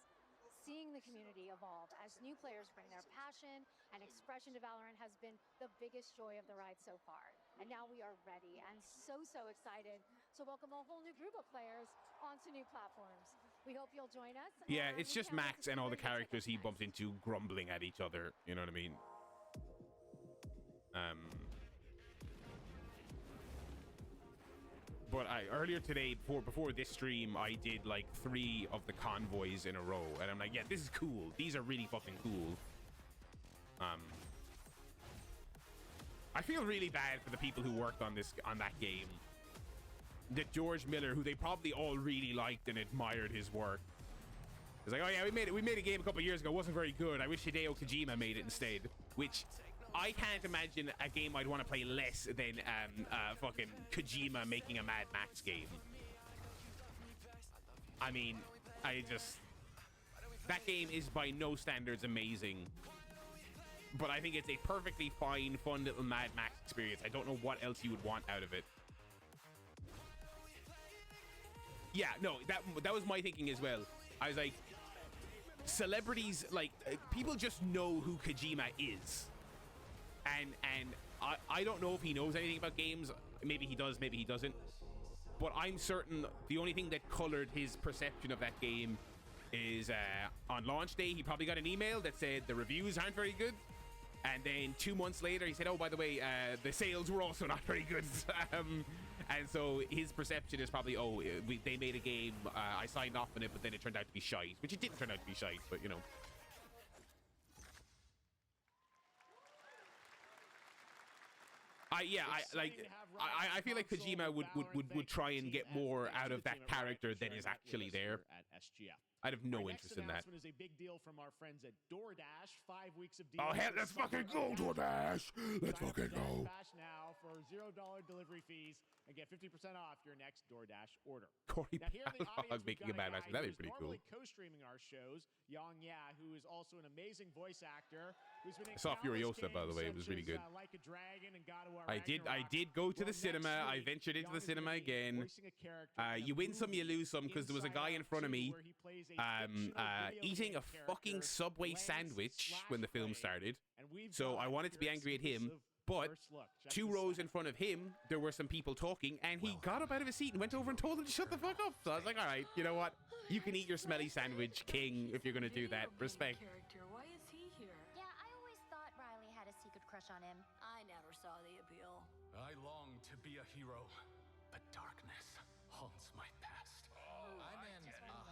Seeing the community evolve as new players bring their passion and expression to Valorant has been the biggest joy of the ride so far. And now we are ready and so excited to welcome a whole new group of players onto new platforms. We hope you'll join us. Yeah, it's just Max and all the characters he bumps into grumbling at each other. You know what I mean? But earlier today, before this stream, I did like 3 of the convoys in a row, and I'm like, yeah, this is cool. These are really fucking cool. I feel really bad for the people who worked on that game. That George Miller, who they probably all really liked and admired his work. It's like, oh yeah, we made a game a couple years ago. It wasn't very good. I wish Hideo Kojima made it instead. Which I can't imagine a game I'd want to play less than fucking Kojima making a Mad Max game. I mean, that game is by no standards amazing. But I think it's a perfectly fine, fun little Mad Max experience. I don't know what else you would want out of it. Yeah, no, that was my thinking as well. I was like, celebrities, like, people just know who Kojima is. And I don't know if he knows anything about games. Maybe he does, maybe he doesn't. But I'm certain the only thing that colored his perception of that game is on launch day, he probably got an email that said the reviews aren't very good. And then 2 months later, he said, oh, by the way, the sales were also not very good. And so his perception is probably, oh, they made a game, I signed off on it, but then it turned out to be shite. Which it didn't turn out to be shite, but, you know. I feel like Kojima would try and get more out of that character than is actually there. At SGF. I'd have no interest in that. Announcement is a big deal from our friends at DoorDash. 5 weeks of Oh, deals. hell, let's fucking go, DoorDash. Let's fucking go. DoorDash now for $0 delivery fees and get 50% off your next DoorDash order. Corey Now, here in the audience, making we've a got Mad Max. guy That'd be who's pretty cool. normally co-streaming our shows, Yang Ya, who is also an amazing voice actor. Who's been in I saw countless Furiosa, by the way. It games was really such good. as, Like a Dragon and God of War I Ragnarok. did go to the Well, cinema. next I week, ventured into the Yang is cinema gonna be again. voicing a character in You win some, you movie lose some, because there was a guy in front of me where he plays a fictional video eating a game fucking character, Subway Lance sandwich when the film Slashblade. started. And we've So got I wanted to be your angry at him, exclusive but first look. Check 2 this rows out. in front of him, there were some people talking, and he got up out of his seat and went over and told them to shut the fuck up. So I was like, all right, you know what? You can eat your smelly sandwich, King, if you're gonna do that. Respect. Character. Why is he here? Yeah, I always thought Riley had a secret crush on him. I never saw the appeal. I long to be a hero, but darkness haunts my past. I'm in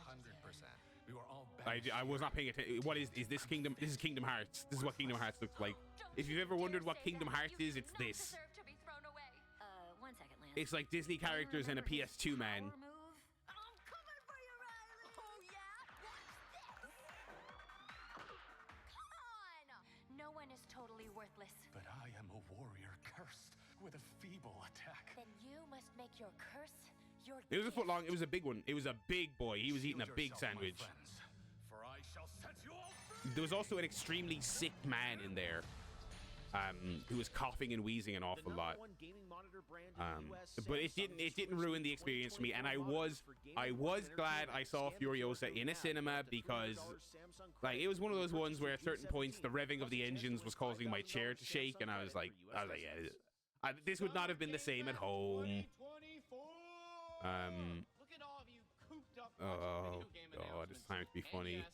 100%. We were all I was not paying attention. What is this Kingdom? This is Kingdom Hearts. This is what Kingdom Hearts looks like. If you've ever wondered what Kingdom Hearts is, it's this. To be thrown away. 1 second, Lance. It's like Disney characters and a PS2 man. No one is totally worthless. But I am a warrior cursed with a feeble attack. Then you must make your curse your It was a foot long. It was a big one. It was a big boy. He was eating a big sandwich. For I shall set you all free. There was also an extremely sick man in there, who was coughing and wheezing an awful lot. But it didn't ruin the experience for me, and I was glad I saw Furiosa in a cinema because, like, it was one of those ones where at certain points the revving of the engines was causing my chair to shake, and I was like, yeah, this would not have been the same at home. Oh God, it's time to be funny.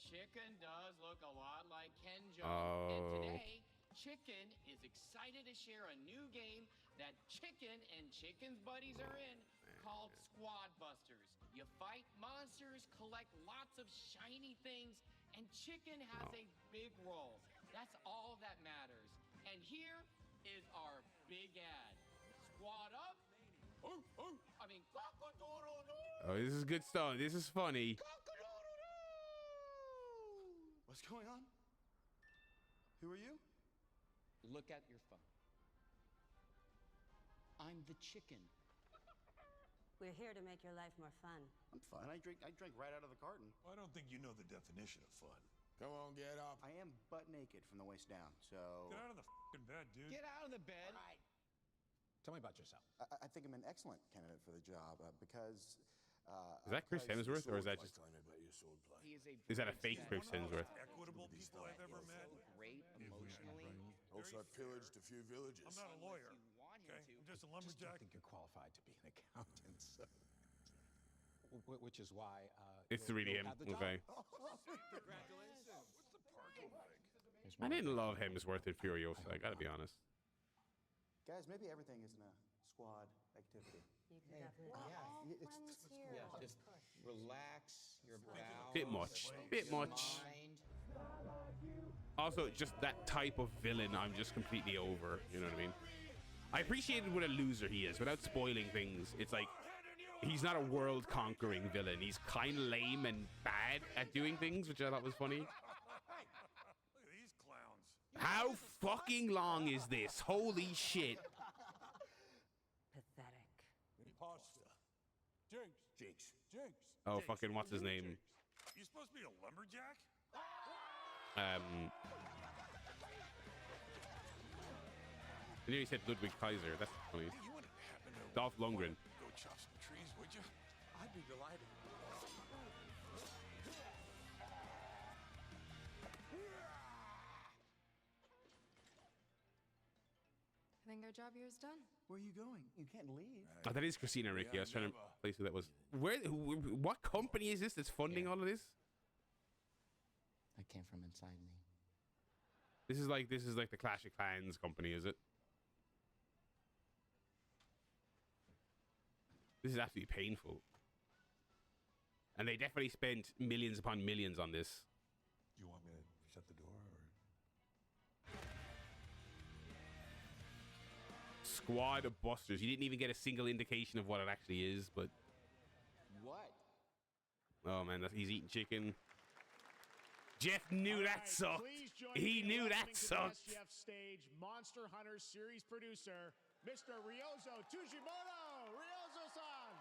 Chicken does look a lot like Kenjo. Oh. And today, Chicken is excited to share a new game that Chicken and Chicken's buddies are in called Squad Busters. You fight monsters, collect lots of shiny things, and Chicken has a big role. That's all that matters. And here is our big ad. Squad up. Oh, this is good stuff. This is funny. What's going on? Who are you? Look at your phone. I'm the chicken. We're here to make your life more fun. I'm fine. I drink right out of the carton. I don't think you know the definition of fun. Come on, get up. I am butt naked from the waist down, so... Get out of the fucking bed, dude. Get out of the bed. All right. Tell me about yourself. I think I'm an excellent candidate for the job because... Is that Chris Hemsworth, or is that just... Is that a fake Chris Hemsworth? Equitable people I've ever met. Great emotionally. Also, I've pillaged a few villages. I'm not a lawyer. Okay, I'm just a lumberjack. I think you're qualified to be an accountant, so. Which is why. It's really him. Okay. Congratulations. What's the parking like? I didn't love Hemsworth in Furiosa. I gotta be honest. Guys, maybe everything isn't a squad activity. You can definitely. Just relax your bowels. Bit much. Bit much. Also, just that type of villain, I'm just completely over. You know what I mean? I appreciated what a loser he is. Without spoiling things, it's like he's not a world-conquering villain. He's kind of lame and bad at doing things, which I thought was funny. Look at these clowns. How fucking long is this? Holy shit. Pathetic. Pasta. Jinx. Oh, fucking what's his name? You supposed to be a lumberjack? I nearly said Ludwig Kaiser. That's funny. Hey, you wouldn't happen to Dolph Lundgren. go chop some trees, would you? I'd be delighted. I think our job here is done. Where are you going? You can't leave. Oh, that is Christina Ricci. I was trying to place who that was. What company is this that's funding all of this? I came from inside me. This is like the Clash of Clans company, is it? This is absolutely painful. And they definitely spent millions upon millions on this. Do you want me to shut the door, or? Squad of Busters. You didn't even get a single indication of what it actually is, but... What? Oh, man, he's eating chicken. Jeff knew that sucked. He knew that sucked. Geoff stage, Monster Hunter series producer, Mr. Ryozo Tujimoto. Ryozo-san.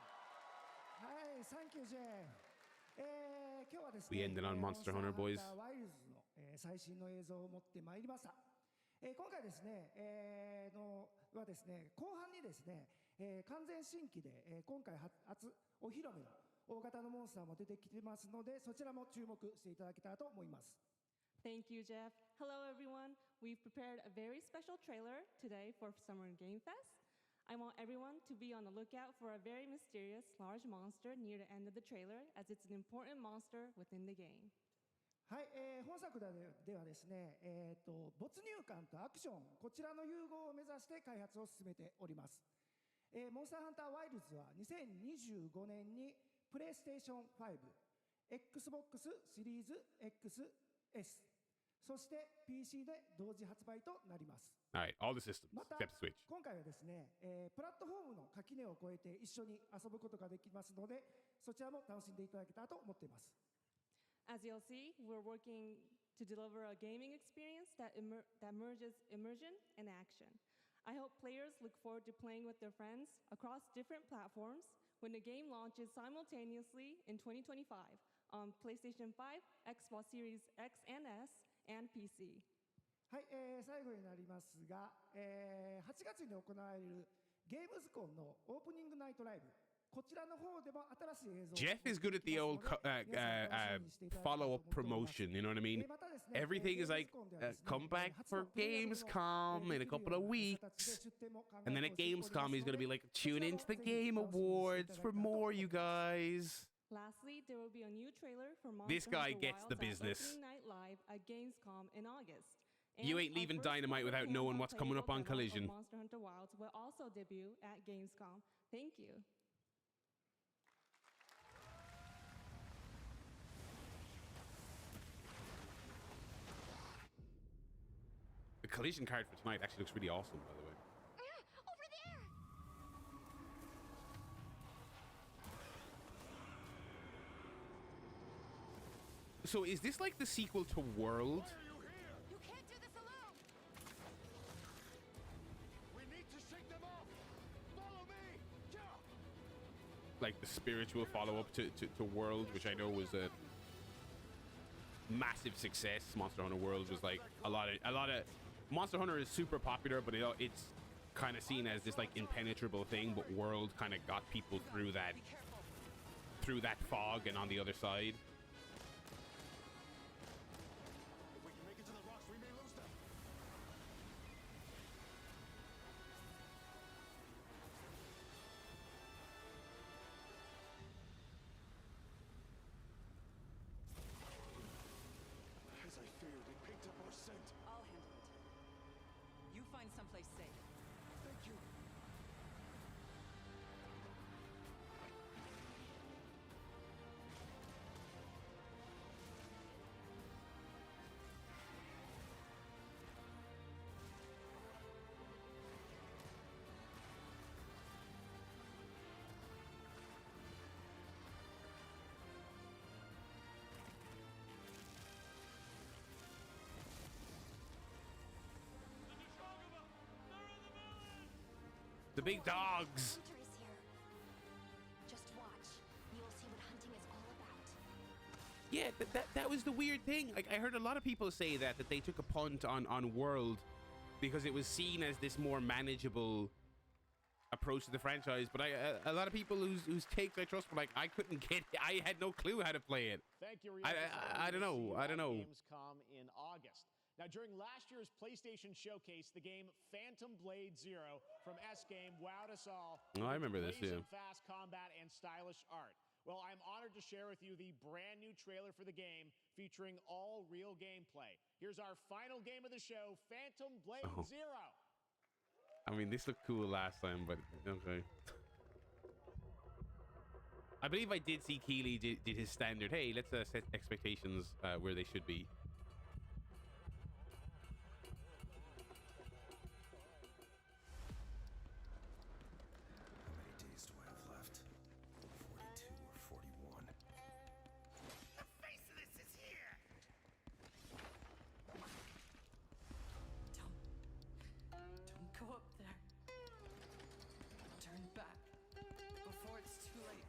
Hi, thank you, Jay. We ended on Monster Hunter, boys. 最新の映像を持ってまいりました。今回ですね、後半にですね、完全新規で、今回初お披露目の大型のモンスターも出てきてますので、そちらも注目していただけたらと思います。Thank you, Geoff. Hello, everyone. We've prepared a very special trailer today for Summer Game Fest. I want everyone to be on the lookout for a very mysterious large monster near the end of the trailer, as it's an important monster within the game. はい、本作ではですね、没入感とアクション、こちらの融合を目指して開発を進めております。モンスターハンターワイルズは2025年にプレイステーション5、Xbox シリーズ XS、そして PC で同時発売となります。All right, all the systems また except Switch. 今回はですね、プラットフォームの垣根を越えて一緒に遊ぶことができますので、そちらも楽しんでいただけたらと思っています。As you'll see, we're working to deliver a gaming experience that merges immersion and action. I hope players look forward to playing with their friends across different platforms when the game launches simultaneously in 2025 on PlayStation 5, Xbox Series X and S, and PC. はい、最後になりますが、8月に行われるゲームズコンのオープニングナイトライブ、こちらの方でも新しい映像を Geoff is good at the old follow-up promotion, you know what I mean? Everything is like, come back for Gamescom in a couple of weeks. And then at Gamescom, he's going to be like, tune into the Game Awards for more, you guys. Lastly, there will be a new trailer for Monster This guy Hunter gets the Wilds business. at Opening Night Live at Gamescom in August. You ain't And leaving our first Dynamite ever without knowing what's coming up on playable demo of Collision. Monster Hunter Wilds will also debut at Gamescom. Thank you. The Collision card for tonight actually looks really awesome, by the way. Over there! So is this like the sequel to World? You can't do this alone! We need to shake them off! Follow me! Geoff! Like the spiritual follow-up to World, which I know was a massive success. Monster Hunter World was like a lot of Monster Hunter is super popular, but it's kind of seen as this like impenetrable thing, but World kind of got people through that fog and on the other side. If we can make it to the rocks, we may lose them. As I feared, it picked up our scent. I'll handle it. You find someplace safe. Thank you. The big dogs. Hunter is here. Just watch. You'll see what hunting is all about. Yeah, that was the weird thing. Like I heard a lot of people say that they took a punt on World because it was seen as this more manageable approach to the franchise. But a lot of people whose takes I trust were like, I couldn't get it. I had no clue how to play it. Thank you, I don't know. I don't know. Gamescom in August. Now, during last year's PlayStation Showcase, the game Phantom Blade Zero from S-Game wowed us all. Oh, I remember this, yeah. Fast combat and stylish art. Well, I'm honored to share with you the brand new trailer for the game featuring all real gameplay. Here's our final game of the show, Phantom Blade Zero. I mean, this looked cool last time, but okay. I believe I did see Keeley did his standard. Hey, let's set expectations where they should be. Go up there. Turn back before it's too late.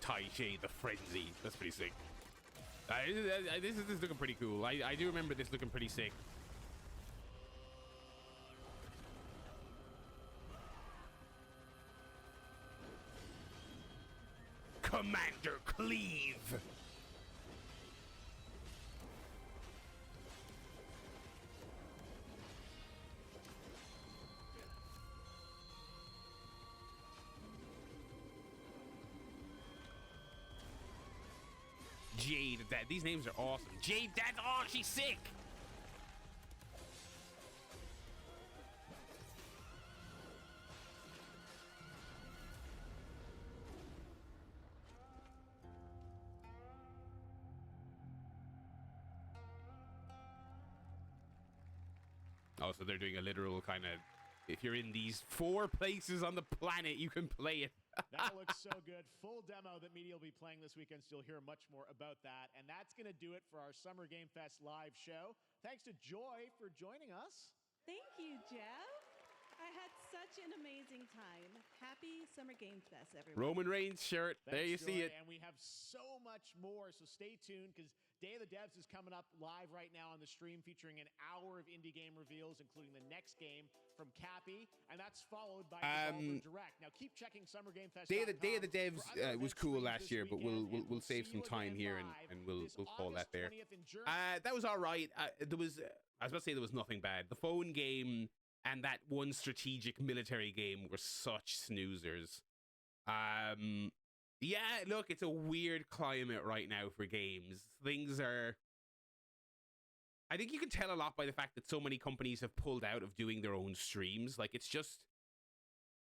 Taiji the Frenzy. That's pretty sick. This is looking pretty cool. I do remember this looking pretty sick. Commander Cleave. Jade, these names are awesome. Jade, oh, she's sick. Oh, so they're doing a literal kind of, if you're in these 4 places on the planet, you can play it. That looks so good. Full demo that media will be playing this weekend, so you'll hear much more about that. And that's going to do it for our Summer Game Fest live show. Thanks to Joy for joining us. Thank you, Geoff. I had such an amazing time. Happy Summer Game Fest, everyone. Roman Reigns shirt. Thanks, there you Joy. see it. And we have so much more, so stay tuned because Day of the Devs is coming up live right now on the stream, featuring an hour of indie game reveals, including the next game from Cappy, and that's followed by Devolver Direct. Now keep checking Summer Game Fest. Day of the Devs was cool last year, but we'll save some time here and we'll call that there. That was all right. I was about to say there was nothing bad. The phone game and that one strategic military game were such snoozers. Yeah, look, it's a weird climate right now for games. Things are... I think you can tell a lot by the fact that so many companies have pulled out of doing their own streams. Like, it's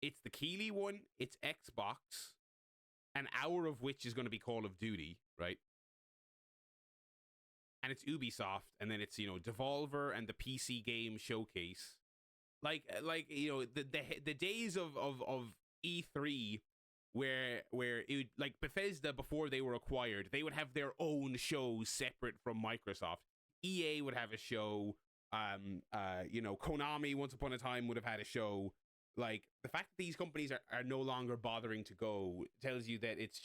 the Keighley one, it's Xbox, an hour of which is going to be Call of Duty, right? And it's Ubisoft, and then it's, Devolver and the PC Game Showcase. Like the days of E3 where it would, like Bethesda before they were acquired, they would have their own shows separate from Microsoft. EA would have a show. Konami once upon a time would have had a show. Like, the fact that these companies are no longer bothering to go tells you that it's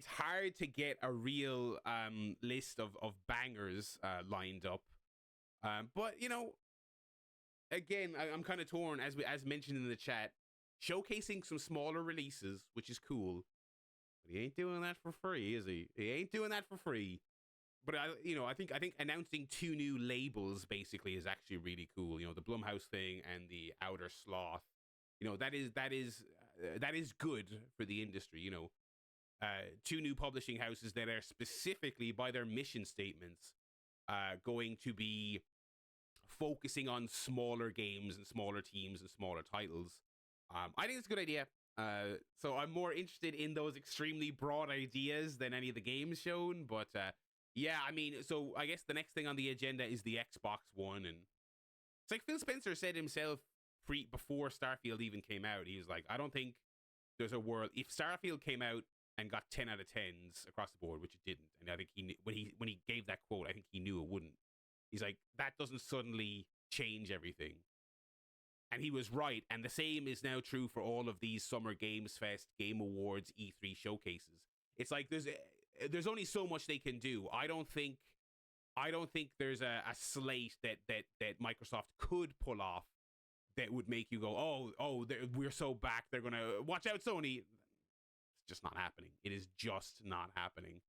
hard to get a real list of bangers lined up. But again, I'm kind of torn, as mentioned in the chat, showcasing some smaller releases, which is cool. But he ain't doing that for free, is he? He ain't doing that for free. But I think announcing 2 new labels basically is actually really cool. The Blumhouse thing and the Outer Sloth. That is good for the industry. 2 new publishing houses that are specifically, by their mission statements, going to be focusing on smaller games and smaller teams and smaller titles. I think it's a good idea. So I'm more interested in those extremely broad ideas than any of the games shown. But yeah, I mean, so I guess the next thing on the agenda is the Xbox One. And it's like Phil Spencer said himself before Starfield even came out. He was like, I don't think there's a world... If Starfield came out and got 10 out of 10s across the board, which it didn't, and I think when he gave that quote, I think he knew it wouldn't. He's like, that doesn't suddenly change everything. And he was right. And the same is now true for all of these Summer Games Fest, Game Awards, E3 showcases. It's like there's only so much they can do. I don't think there's a slate that Microsoft could pull off that would make you go, oh, we're so back. They're gonna watch out, Sony. It's just not happening. It is just not happening.